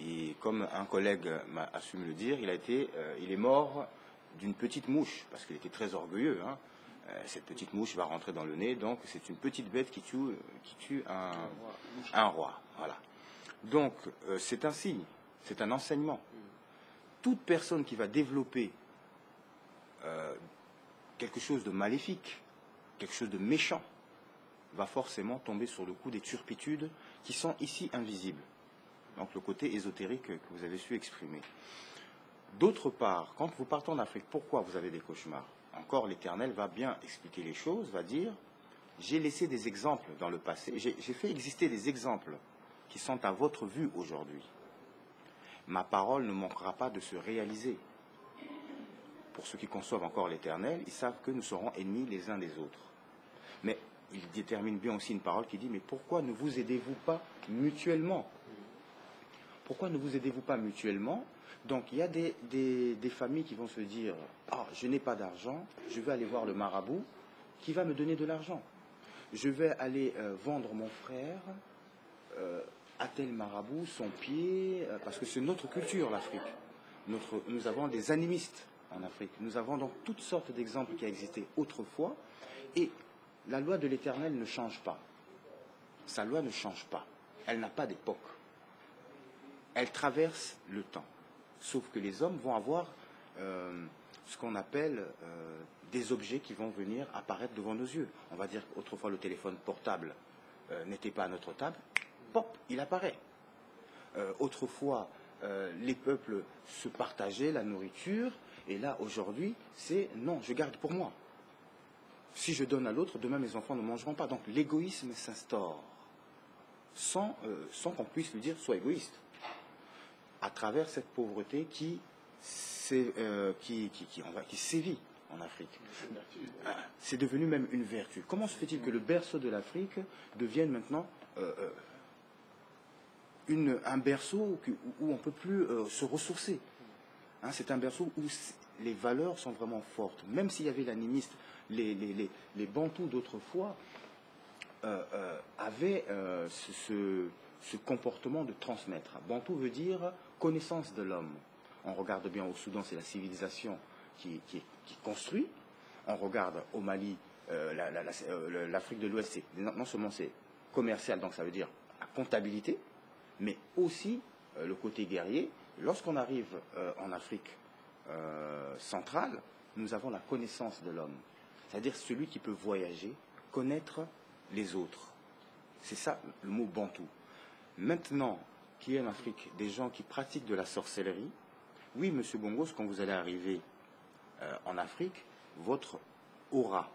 Et comme un collègue a su me le dire, il est mort d'une petite mouche, parce qu'il était très orgueilleux. Hein. Cette petite mouche va rentrer dans le nez, donc c'est une petite bête qui tue un roi. Voilà. Donc, c'est un signe, c'est un enseignement. Toute personne qui va développer quelque chose de maléfique, quelque chose de méchant, va forcément tomber sur le coup des turpitudes qui sont ici invisibles. Donc le côté ésotérique que vous avez su exprimer. D'autre part, quand vous partez en Afrique, pourquoi vous avez des cauchemars? Encore, l'Éternel va bien expliquer les choses, va dire, j'ai laissé des exemples dans le passé, j'ai fait exister des exemples qui sont à votre vue aujourd'hui. Ma parole ne manquera pas de se réaliser. Pour ceux qui conçoivent encore l'Éternel, ils savent que nous serons ennemis les uns des autres. Mais il détermine bien aussi une parole qui dit, mais pourquoi ne vous aidez-vous pas mutuellement? Pourquoi ne vous aidez-vous pas mutuellement? Donc il y a des familles qui vont se dire, ah, je n'ai pas d'argent, je vais aller voir le marabout qui va me donner de l'argent. Je vais aller vendre mon frère à tel marabout, son pied, parce que c'est notre culture, l'Afrique. Nous avons des animistes en Afrique. Nous avons donc toutes sortes d'exemples qui ont existé autrefois, et la loi de l'Éternel ne change pas. Sa loi ne change pas. Elle n'a pas d'époque. Elle traverse le temps. Sauf que les hommes vont avoir ce qu'on appelle des objets qui vont venir apparaître devant nos yeux. On va dire qu'autrefois le téléphone portable n'était pas à notre table. Pop, il apparaît. Autrefois, les peuples se partageaient la nourriture. Et là, aujourd'hui, c'est non, je garde pour moi. Si je donne à l'autre, demain mes enfants ne mangeront pas. Donc l'égoïsme s'instaure sans qu'on puisse lui dire sois égoïste. À travers cette pauvreté qui sévit en Afrique. C'est devenu même une vertu. Comment se fait-il que le berceau de l'Afrique devienne maintenant un berceau où on ne peut plus se ressourcer? Hein, c'est un berceau où les valeurs sont vraiment fortes. Même s'il y avait l'animiste, les Bantous d'autrefois avaient ce comportement de transmettre. Bantou veut dire connaissance de l'homme. On regarde bien au Soudan, c'est la civilisation qui construit. On regarde au Mali, l'Afrique de l'Ouest, non seulement c'est commercial, donc ça veut dire la comptabilité, mais aussi le côté guerrier. Lorsqu'on arrive en Afrique centrale, nous avons la connaissance de l'homme. C'est-à-dire celui qui peut voyager, connaître les autres. C'est ça le mot Bantou. Maintenant qu'il y a en Afrique des gens qui pratiquent de la sorcellerie, oui, Monsieur Bongos, quand vous allez arriver en Afrique, votre aura,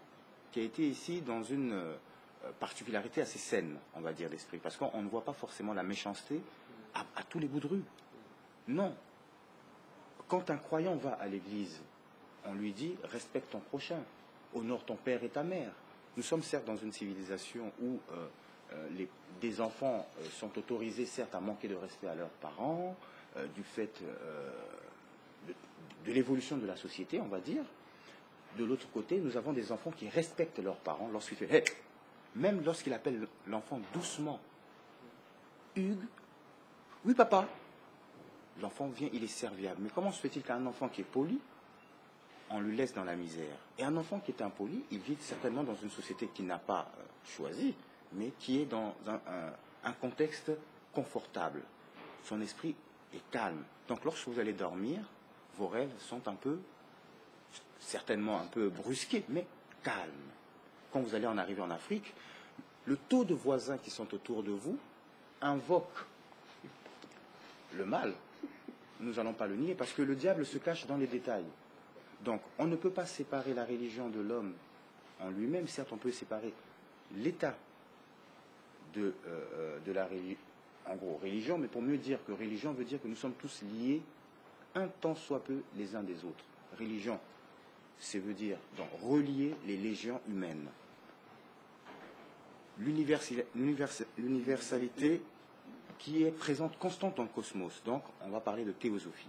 qui a été ici dans une particularité assez saine, on va dire, d'esprit, parce qu'on ne voit pas forcément la méchanceté à tous les bouts de rue. Non. Quand un croyant va à l'église, on lui dit respecte ton prochain, honore ton père et ta mère. Nous sommes certes dans une civilisation où des enfants sont autorisés certes à manquer de respect à leurs parents, du fait de l'évolution de la société, on va dire. De l'autre côté, nous avons des enfants qui respectent leurs parents lorsqu'il fait hey! Même lorsqu'il appelle l'enfant doucement, Hugues, oui papa, l'enfant vient, il est serviable. Mais comment se fait-il qu'un enfant qui est poli, on le laisse dans la misère? Et un enfant qui est impoli, il vit certainement dans une société qu'il n'a pas choisie, mais qui est dans un contexte confortable. Son esprit est calme. Donc lorsque vous allez dormir, vos rêves sont certainement un peu brusqués, mais calmes. Quand vous allez en arriver en Afrique, le taux de voisins qui sont autour de vous invoque le mal. Nous n'allons pas le nier, parce que le diable se cache dans les détails. Donc, on ne peut pas séparer la religion de l'homme en lui-même. Certes, on peut séparer l'état de la en gros, religion, mais pour mieux dire que religion veut dire que nous sommes tous liés un tant soit peu les uns des autres. Religion, ça veut dire donc relier les légions humaines. L'universalité qui est présente constante dans le cosmos. Donc, on va parler de théosophie.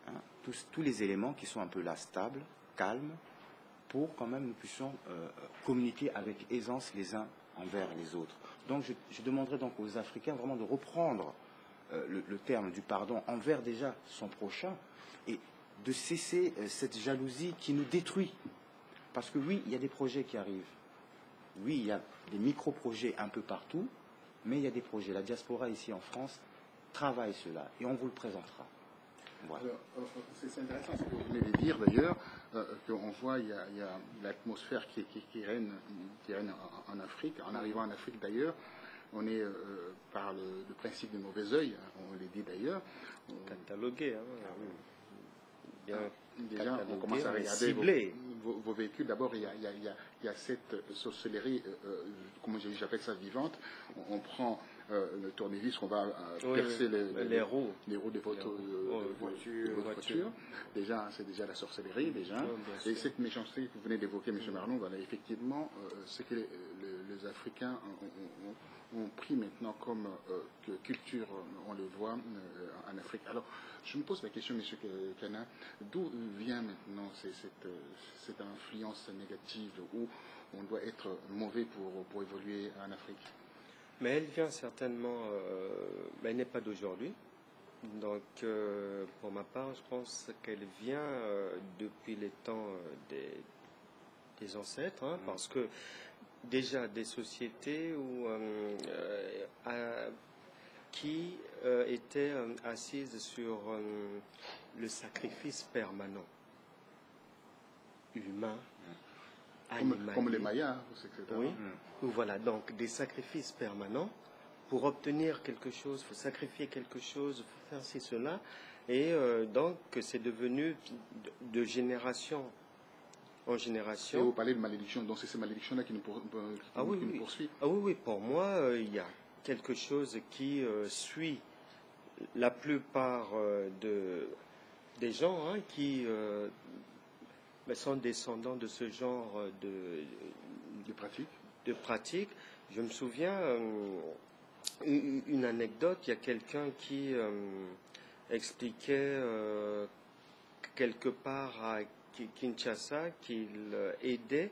Hein, tous les éléments qui sont un peu là, stables, calmes, pour quand même nous puissions communiquer avec aisance les uns envers les autres. Donc je demanderai donc aux Africains vraiment de reprendre le terme du pardon envers déjà son prochain et de cesser cette jalousie qui nous détruit. Parce que oui, il y a des projets qui arrivent. Oui, il y a des micro-projets un peu partout, mais il y a des projets. La diaspora ici en France travaille cela et on vous le présentera. Voilà. C'est intéressant ce que vous venez de dire d'ailleurs, qu'on voit il y a l'atmosphère qui règne en Afrique. En arrivant en Afrique d'ailleurs, on est par le principe du mauvais œil, on l'a dit d'ailleurs. Catalogué, bien déjà, on commence à regarder vos véhicules. D'abord, il y a cette sorcellerie, comment j'appelle ça, vivante. On prend le tournevis, on va percer les roues de votre voiture. Déjà, c'est déjà la sorcellerie, déjà. Et cette méchanceté que vous venez d'évoquer, M. Marlon, voilà, effectivement, c'est que les Africains ont pris maintenant comme culture, on le voit en Afrique. Alors, je me pose la question, M. Kana, d'où vient maintenant cette influence négative où on doit être mauvais pour évoluer en Afrique? Mais elle vient certainement, elle n'est pas d'aujourd'hui. Donc, pour ma part, je pense qu'elle vient depuis les temps des ancêtres, parce que déjà des sociétés qui étaient assises sur le sacrifice permanent, humain, comme les Mayas, etc. Oui, voilà, donc des sacrifices permanents. Pour obtenir quelque chose, il faut sacrifier quelque chose, il faut faire ci, cela. Et donc, c'est devenu de génération en génération. Et vous parlez de malédiction, donc c'est ces malédictions-là qui nous poursuivent. Ah oui, pour moi, il y a quelque chose qui suit la plupart des gens qui sont descendants de ce genre de pratiques. Je me souviens une anecdote, il y a quelqu'un qui expliquait quelque part à Kinshasa qu'il aidait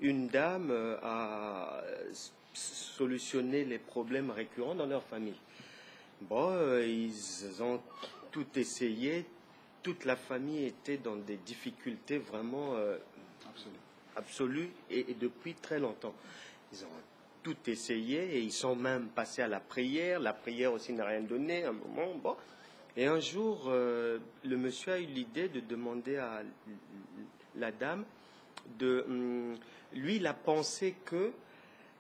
une dame à solutionner les problèmes récurrents dans leur famille. Bon, ils ont tout essayé, toute la famille était dans des difficultés vraiment absolues et depuis très longtemps. Ils ont tout essayé et ils sont même passés à la prière. La prière aussi n'a rien donné à un moment. Bon. Et un jour, le monsieur a eu l'idée de demander à la dame lui, il a pensé que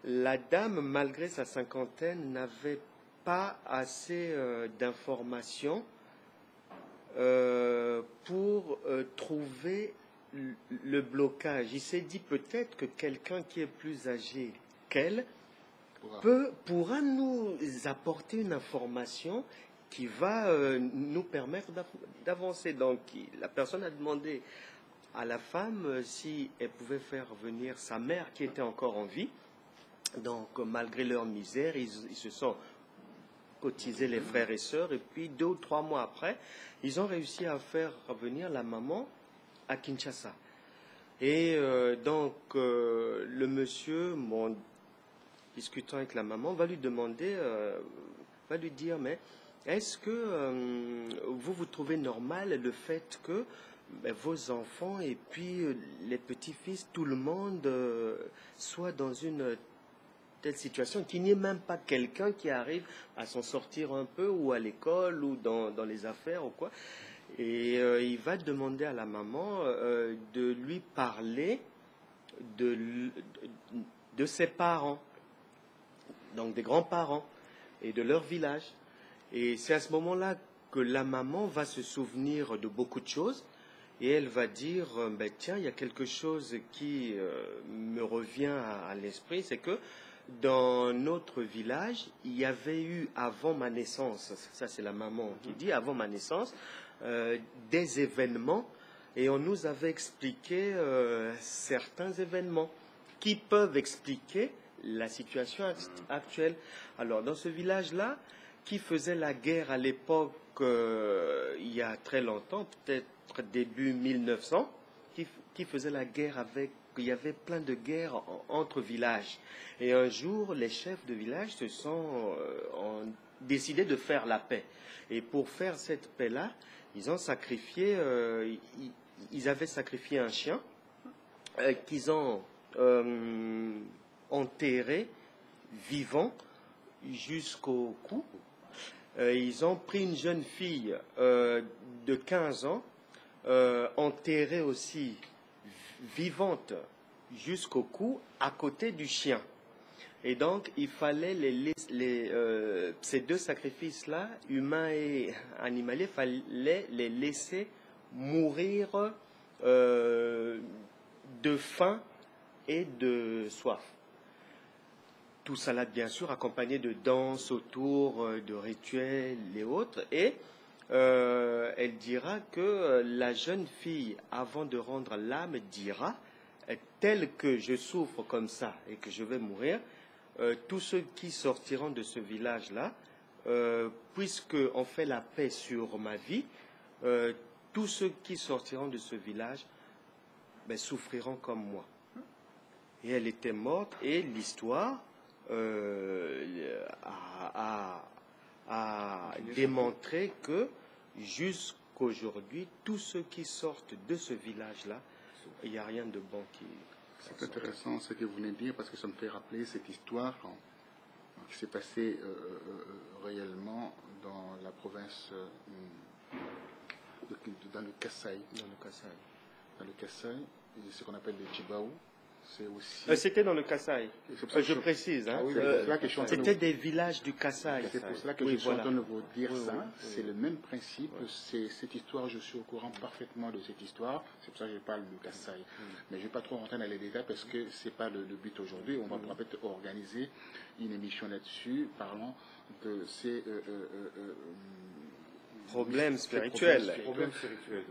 la dame, malgré sa cinquantaine, n'avait pas assez d'informations pour trouver le blocage. Il s'est dit peut-être que quelqu'un qui est plus âgé qu'elle pourra nous apporter une information qui va nous permettre d'avancer. Donc la personne a demandé à la femme si elle pouvait faire venir sa mère qui était encore en vie. Donc malgré leur misère, ils se sont cotisés les frères et sœurs et puis 2 ou 3 mois après, ils ont réussi à faire venir la maman à Kinshasa. Et donc le monsieur, discutant avec la maman, va lui demander, va lui dire, mais est-ce que vous trouvez normal le fait que vos enfants et puis les petits-fils, tout le monde soit dans une telle situation, qu'il n'y ait même pas quelqu'un qui arrive à s'en sortir un peu ou à l'école ou dans les affaires ou quoi. Et il va demander à la maman de lui parler de ses parents, donc des grands-parents et de leur village. Et c'est à ce moment-là que la maman va se souvenir de beaucoup de choses et elle va dire, tiens, il y a quelque chose qui me revient à l'esprit, c'est que dans notre village, il y avait eu avant ma naissance, ça c'est la maman qui dit, avant ma naissance, des événements et on nous avait expliqué certains événements qui peuvent expliquer la situation actuelle. Alors dans ce village-là, qui faisait la guerre à l'époque, il y a très longtemps, peut-être début 1900, qui faisaient la guerre avec... Il y avait plein de guerres entre villages. Et un jour, les chefs de village ont décidé de faire la paix. Et pour faire cette paix-là, ils ont sacrifié... ils avaient sacrifié un chien qu'ils ont enterré vivant jusqu'au cou. Ils ont pris une jeune fille de 15 ans, enterrée aussi vivante jusqu'au cou, à côté du chien. Et donc, il fallait ces deux sacrifices-là, humains et animaliers, il fallait les laisser mourir de faim et de soif. Tout cela, bien sûr, accompagné de danses autour, de rituels et autres. Et elle dira que la jeune fille, avant de rendre l'âme, dira, tel que je souffre comme ça et que je vais mourir, tous ceux qui sortiront de ce village-là, puisqu'on fait la paix sur ma vie, tous ceux qui sortiront de ce village souffriront comme moi. Et elle était morte et l'histoire a démontré que jusqu'aujourd'hui, tous ceux qui sortent de ce village-là, il n'y a rien de bon qui... C'est intéressant ce que vous venez de dire parce que ça me fait rappeler cette histoire qui s'est passée réellement dans la province, dans le Kasaï. Dans le Kasaï, ce qu'on appelle le Tchibao. C'était dans le Kasaï. Je précise. Hein, c'était des villages du Kasaï. C'est pour cela que je suis en train de vous dire ça. C'est le même principe. C'est cette histoire, je suis au courant parfaitement de cette histoire. C'est pour ça que je parle du Kasaï. Mais je ne vais pas trop rentrer dans les détails parce que ce n'est pas le but aujourd'hui. On va peut-être organiser une émission là-dessus parlant de ces... problèmes spirituels.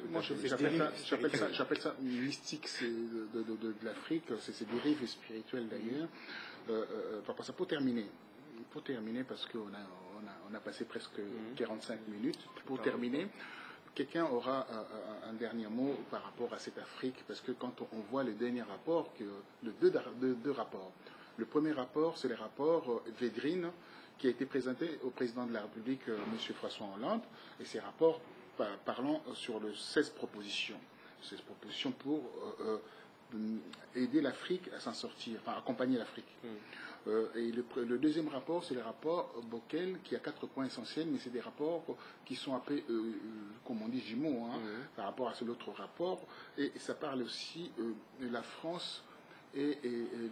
Moi, j'appelle ça mystique de l'Afrique. C'est des dérives spirituelles d'ailleurs. Pour terminer, parce qu'on a passé presque 45 minutes. Pour terminer, quelqu'un aura un dernier mot par rapport à cette Afrique, parce que quand on voit les derniers rapports, deux rapports. Le premier rapport, c'est le rapport Védrine, qui a été présenté au président de la République, M. François Hollande, et ces rapports parlant sur les 16 propositions. 16 propositions pour aider l'Afrique à s'en sortir, enfin accompagner l'Afrique. Et le deuxième rapport, c'est le rapport Bockel, qui a 4 points essentiels, mais c'est des rapports qui sont appelés, comme on dit, jumeaux, par rapport à l'autre rapport. Et ça parle aussi de la France et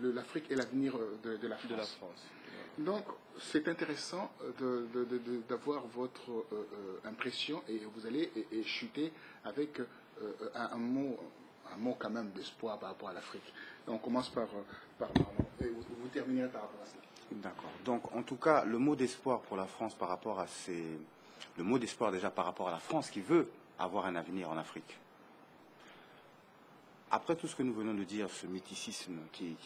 l'Afrique et l'avenir de la France. Donc, c'est intéressant d'avoir votre impression et vous allez chuter avec un mot quand même d'espoir par rapport à l'Afrique. On commence par et vous terminerez par rapport à cela. D'accord. Donc, en tout cas, le mot d'espoir pour la France par rapport à le mot d'espoir déjà par rapport à la France qui veut avoir un avenir en Afrique. Après tout ce que nous venons de dire, ce mysticisme qui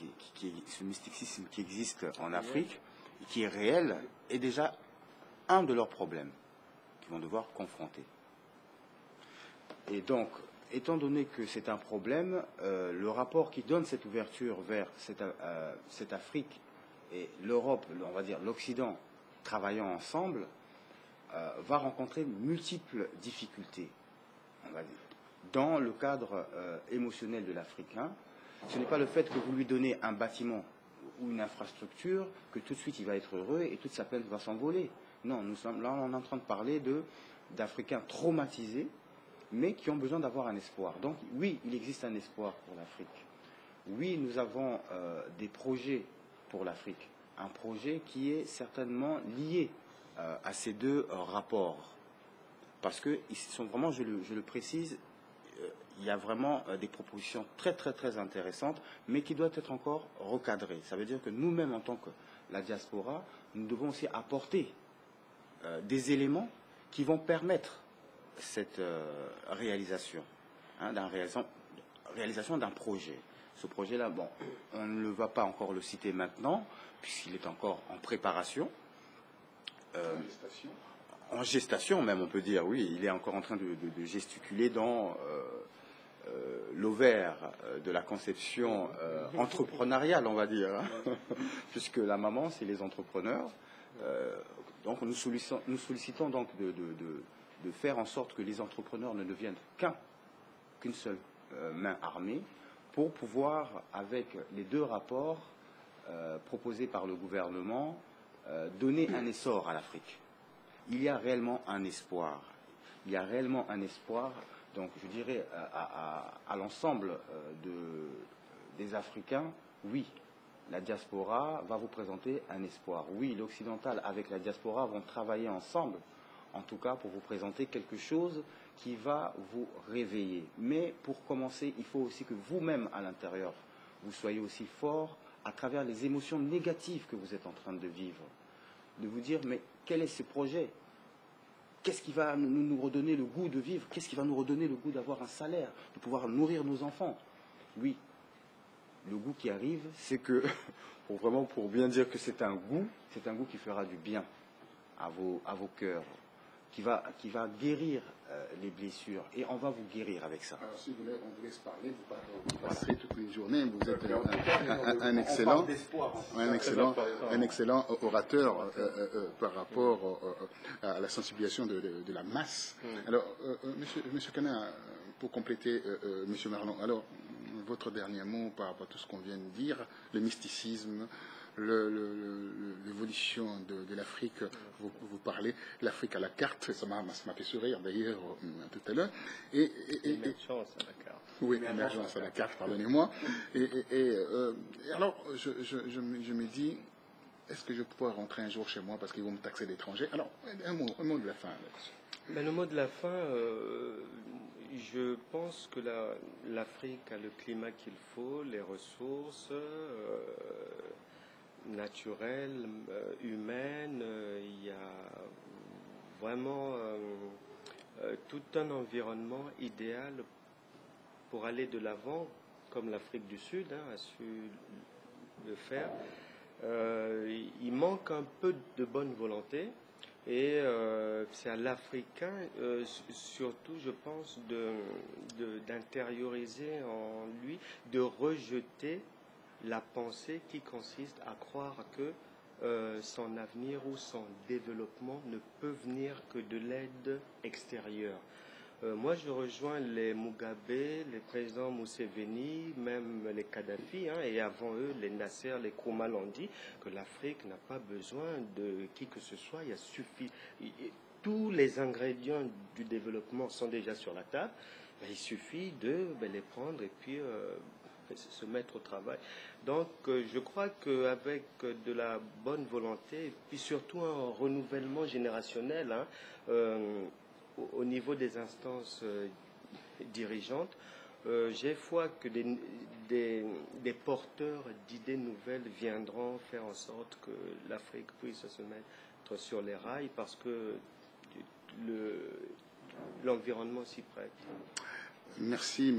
existe en Afrique, qui est réel, est déjà un de leurs problèmes qu'ils vont devoir confronter. Et donc, étant donné que c'est un problème, le rapport qui donne cette ouverture vers cette Afrique et l'Europe, on va dire l'Occident, travaillant ensemble, va rencontrer multiples difficultés, on va dire. Dans le cadre émotionnel de l'Africain, ce n'est pas le fait que vous lui donnez un bâtiment ou une infrastructure que tout de suite il va être heureux et toute sa peine va s'envoler. Non, nous sommes là, on est en train de parler d'Africains traumatisés, mais qui ont besoin d'avoir un espoir. Donc oui, il existe un espoir pour l'Afrique. Oui, nous avons des projets pour l'Afrique. Un projet qui est certainement lié à ces deux rapports. Parce qu'ils sont vraiment, je le précise, il y a vraiment des propositions très très très intéressantes, mais qui doivent être encore recadrées. Ça veut dire que nous-mêmes, en tant que la diaspora, nous devons aussi apporter des éléments qui vont permettre cette réalisation, réalisation d'un projet. Ce projet-là, bon, on ne va pas encore le citer maintenant, puisqu'il est encore en préparation. En gestation même, on peut dire, oui, il est encore en train de gesticuler dans l'ovaire de la conception entrepreneuriale, on va dire, hein, puisque la maman, c'est les entrepreneurs. Donc nous sollicitons donc de faire en sorte que les entrepreneurs ne deviennent qu'une seule main armée, pour pouvoir, avec les 2 rapports proposés par le gouvernement, donner un essor à l'Afrique. Il y a réellement un espoir. Il y a réellement un espoir, donc je dirais à l'ensemble des Africains, oui, la diaspora va vous présenter un espoir. Oui, l'occidental avec la diaspora vont travailler ensemble, en tout cas pour vous présenter quelque chose qui va vous réveiller. Mais pour commencer, il faut aussi que vous-même, à l'intérieur, vous soyez aussi fort à travers les émotions négatives que vous êtes en train de vivre. De vous dire, mais quel est ce projet? Qu'est-ce qui va nous redonner le goût de vivre? Qu'est-ce qui va nous redonner le goût d'avoir un salaire, de pouvoir nourrir nos enfants? Oui, le goût qui arrive, c'est que, pour bien dire que c'est un goût qui fera du bien à vos cœurs, qui va guérir les blessures, et on va vous guérir avec ça. Alors si vous voulez, on vous laisse parler, vous passerez toute une journée, vous êtes un excellent orateur par rapport à la sensibilisation de la masse. Alors, Monsieur Kana, pour compléter, Monsieur Marlon, alors, votre dernier mot par rapport à tout ce qu'on vient de dire, le mysticisme, l'évolution de l'Afrique, vous parlez, l'Afrique à la carte, ça m'a fait sourire d'ailleurs tout à l'heure. Émergence à la carte. Oui, émergence à la carte, pardonnez-moi. Alors, je me dis, est-ce que je pourrais rentrer un jour chez moi parce qu'ils vont me taxer d'étranger? Alors, un mot de la fin. Ben, le mot de la fin, je pense que l'Afrique a le climat qu'il faut, les ressources naturelles, humaines. Il y a vraiment tout un environnement idéal pour aller de l'avant, comme l'Afrique du Sud a su le faire. Il manque un peu de bonne volonté. Et c'est à l'Africain, surtout, je pense, d'intérioriser en lui, de rejeter la pensée qui consiste à croire que son avenir ou son développement ne peut venir que de l'aide extérieure. Moi, je rejoins les Mugabe, les présidents Museveni, même les Kadhafi, et avant eux, les Nasser, les Nkrumah l'ont dit, que l'Afrique n'a pas besoin de qui que ce soit. Tous les ingrédients du développement sont déjà sur la table. Il suffit de les prendre et puis se mettre au travail. Donc, je crois qu'avec de la bonne volonté, et puis surtout un renouvellement générationnel, au niveau des instances dirigeantes, j'ai foi que des porteurs d'idées nouvelles viendront faire en sorte que l'Afrique puisse se mettre sur les rails parce que l'environnement s'y prête. Merci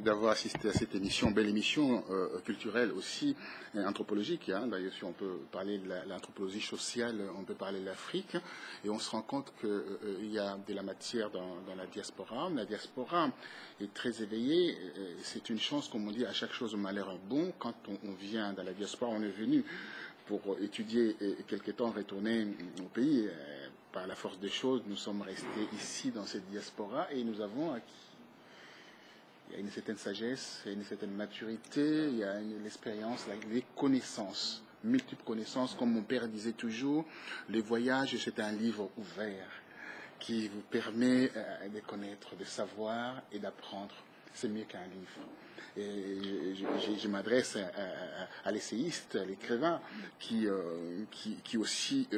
d'avoir assisté à cette émission, belle émission culturelle aussi, anthropologique. D'ailleurs, si on peut parler de l'anthropologie sociale, on peut parler de l'Afrique. Et on se rend compte qu'il y a de la matière dans la diaspora. La diaspora est très éveillée. C'est une chance, comme on dit, à chaque chose au malheur bon. Quand on vient dans la diaspora, on est venu pour étudier et quelque temps retourner au pays. Par la force des choses, nous sommes restés ici dans cette diaspora et nous avons acquis. Il y a une certaine sagesse, il y a une certaine maturité, il y a l'expérience, les connaissances, multiples connaissances. Comme mon père disait toujours, les voyages, c'est un livre ouvert qui vous permet de connaître, de savoir et d'apprendre. C'est mieux qu'un livre. Et je m'adresse à l'essayiste, à l'écrivain, qui aussi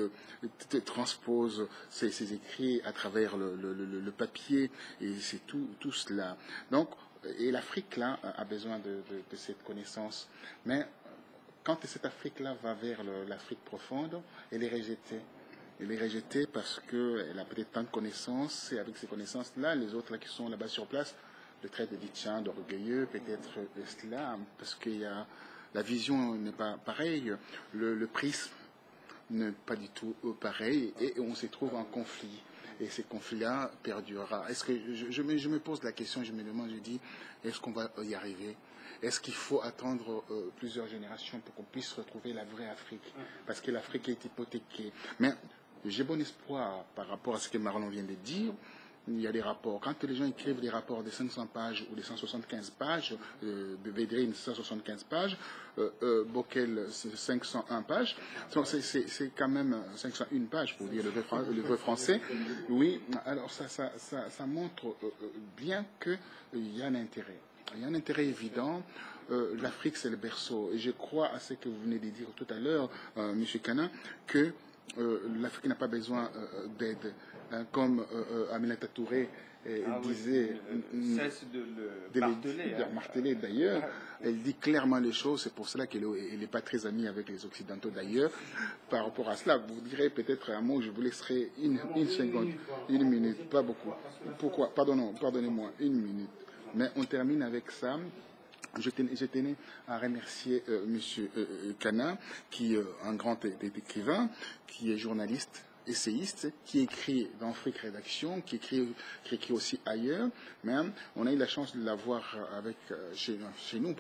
transpose ses écrits à travers le papier, et c'est tout cela. Donc, et l'Afrique, là, a besoin de cette connaissance. Mais quand cette Afrique-là va vers l'Afrique profonde, elle est rejetée. Elle est rejetée parce qu'elle a peut-être tant de connaissances, et avec ces connaissances-là, les autres là, qui sont là-bas sur place, le trait de ditchin, d'orgueilleux, peut-être cela, parce que la vision n'est pas pareille, le prisme n'est pas du tout pareil, et on se trouve en conflit. et ces conflits-là perdurera. Est-ce que je me pose la question, je me demande, je dis, est-ce qu'on va y arriver? Est-ce qu'il faut attendre plusieurs générations pour qu'on puisse retrouver la vraie Afrique? Parce que l'Afrique est hypothéquée. Mais j'ai bon espoir par rapport à ce que Marlon vient de dire. Il y a des rapports. Quand les gens écrivent des rapports de 500 pages ou de 175 pages, de Védrine 175 pages, Bockel 501 pages, c'est quand même 501 pages pour dire le vrai français. Oui, alors ça montre bien qu'il y a un intérêt. Il y a un intérêt évident. L'Afrique, c'est le berceau. Et je crois à ce que vous venez de dire tout à l'heure, M. Kana, que l'Afrique n'a pas besoin d'aide. Comme Aminata Touré disait, cesse de le marteler d'ailleurs, elle dit clairement les choses, c'est pour cela qu'elle n'est pas très amie avec les Occidentaux d'ailleurs. Par rapport à cela, vous direz peut-être un mot, je vous laisserai une seconde, une minute, pas beaucoup. Pourquoi? Pardonnez-moi, une minute. Mais on termine avec ça. Je tenais à remercier M. Kana, qui est un grand écrivain, qui est journaliste, essayiste, qui écrit dans Afrique Rédaction, qui écrit aussi ailleurs. Mais on a eu la chance de l'avoir chez nous,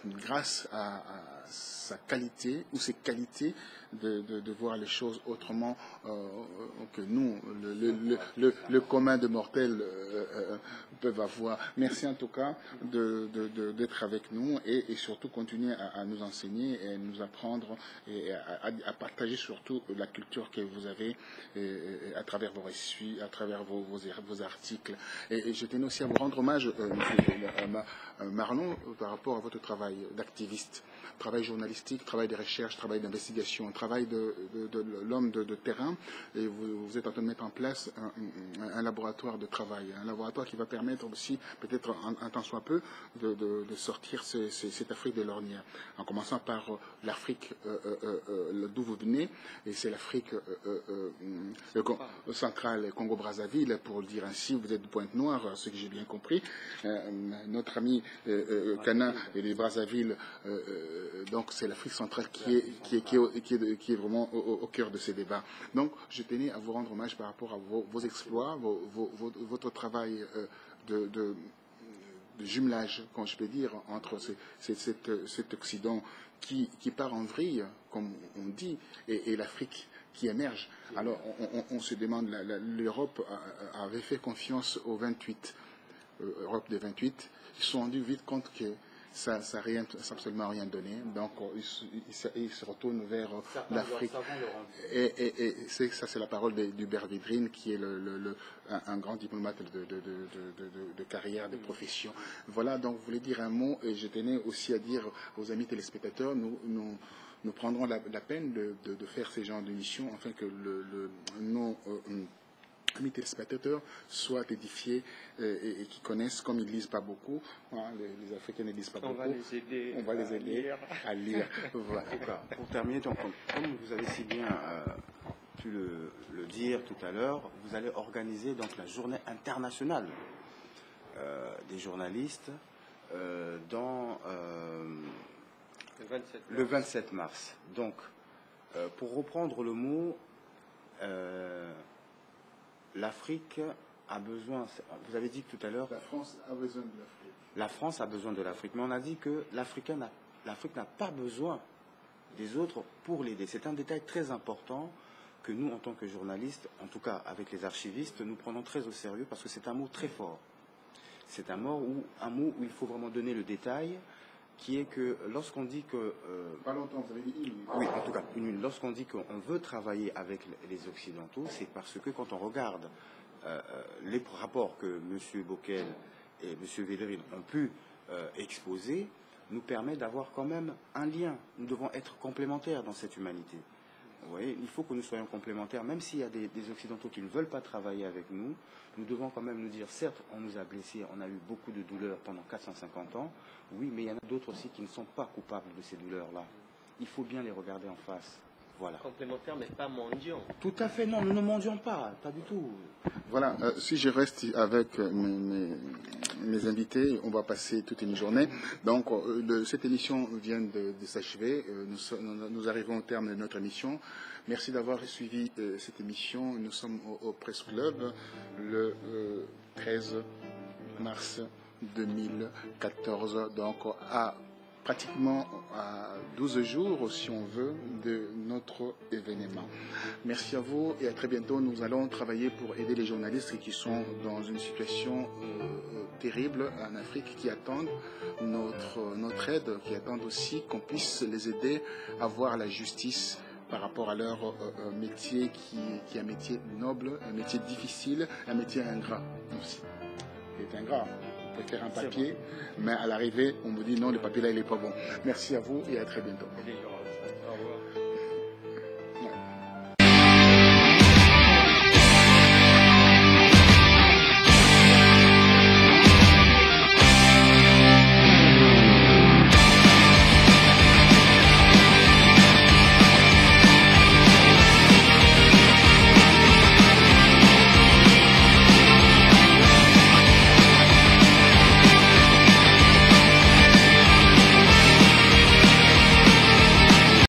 grâce à sa qualité ou ses qualités de voir les choses autrement que nous, le commun de mortels peuvent avoir. Merci en tout cas d'être avec nous et surtout continuer à nous enseigner et à nous apprendre et à partager surtout la culture que vous avez à travers vos récits, à travers vos articles. Et je tenais aussi à vous rendre hommage, M. Marlon, par rapport à votre travail d'activiste, travail journalistique, travail de recherche, travail d'investigation, travail de l'homme de terrain. Et vous êtes en train de mettre en place un laboratoire de travail, un laboratoire qui va permettre aussi, peut-être un temps soit peu, de sortir cette Afrique de l'ornière. En commençant par l'Afrique d'où vous venez, et c'est l'Afrique centrale, Congo-Brazzaville, pour le dire ainsi, vous êtes de Pointe-Noire, ce que j'ai bien compris. Notre ami Kana et les Brazzaville, donc c'est l'Afrique centrale qui est vraiment au cœur de ces débats. Donc je tenais à vous rendre hommage par rapport à vos exploits, votre travail de jumelage, quand je peux dire, entre cet Occident qui part en vrille, comme on dit, et l'Afrique qui émerge. Alors on se demande, l'Europe avait fait confiance aux 28, Europe des 28, ils se sont rendus vite compte que ça n'a absolument rien donné. Donc, ils se retournent vers l'Afrique. Et ça, c'est la parole d'Hubert Védrine, qui est un grand diplomate de carrière, de profession. Voilà, donc, vous voulez dire un mot, et je tenais aussi à dire aux amis téléspectateurs, nous prendrons la peine de faire ces genres d'émissions, afin que nos amis téléspectateurs soient édifiés et qui connaissent, comme ils ne lisent pas beaucoup, les Africains ne lisent pas beaucoup, on va les aider à lire. Voilà. Pour terminer, donc, comme vous avez si bien pu le dire tout à l'heure, vous allez organiser donc la journée internationale des journalistes dans le 27 mars. Donc, pour reprendre le mot, l'Afrique a besoin, vous avez dit tout à l'heure... La France a besoin de l'Afrique. La France a besoin de l'Afrique, mais on a dit que l'Afrique n'a pas besoin des autres pour l'aider. C'est un détail très important que nous, en tant que journalistes, en tout cas avec les archivistes, nous prenons très au sérieux parce que c'est un mot très fort. C'est un mot où il faut vraiment donner le détail, qui est que lorsqu'on dit que... Pas longtemps, vous avez dit une minute. Oui, en tout cas, une minute. Lorsqu'on dit qu'on veut travailler avec les Occidentaux, c'est parce que quand on regarde les rapports que M. Bockel et M. Védrine ont pu exposer, nous permet d'avoir quand même un lien. Nous devons être complémentaires dans cette humanité. Vous voyez, il faut que nous soyons complémentaires, même s'il y a des Occidentaux qui ne veulent pas travailler avec nous, nous devons quand même nous dire, certes, on nous a blessés, on a eu beaucoup de douleurs pendant 450 ans, oui, mais il y en a d'autres aussi qui ne sont pas coupables de ces douleurs-là. Il faut bien les regarder en face. Voilà. Complémentaires, mais pas mendiants. Tout à fait, non, nous ne mendions pas du tout. Voilà, si je reste avec mes invités, on va passer toute une journée. Donc, cette émission vient de s'achever. Nous arrivons au terme de notre émission. Merci d'avoir suivi cette émission. Nous sommes au Presse Club le 13 mars 2014. Donc, pratiquement à 12 jours, si on veut, de notre événement. Merci à vous et à très bientôt. Nous allons travailler pour aider les journalistes qui sont dans une situation terrible en Afrique, qui attendent notre aide, qui attendent aussi qu'on puisse les aider à voir la justice par rapport à leur métier qui est un métier noble, un métier difficile, un métier ingrat aussi. Il est ingrat. On peut faire un papier, mais à l'arrivée, on me dit non, le papier là, il n'est pas bon. Merci à vous et à très bientôt. Au revoir.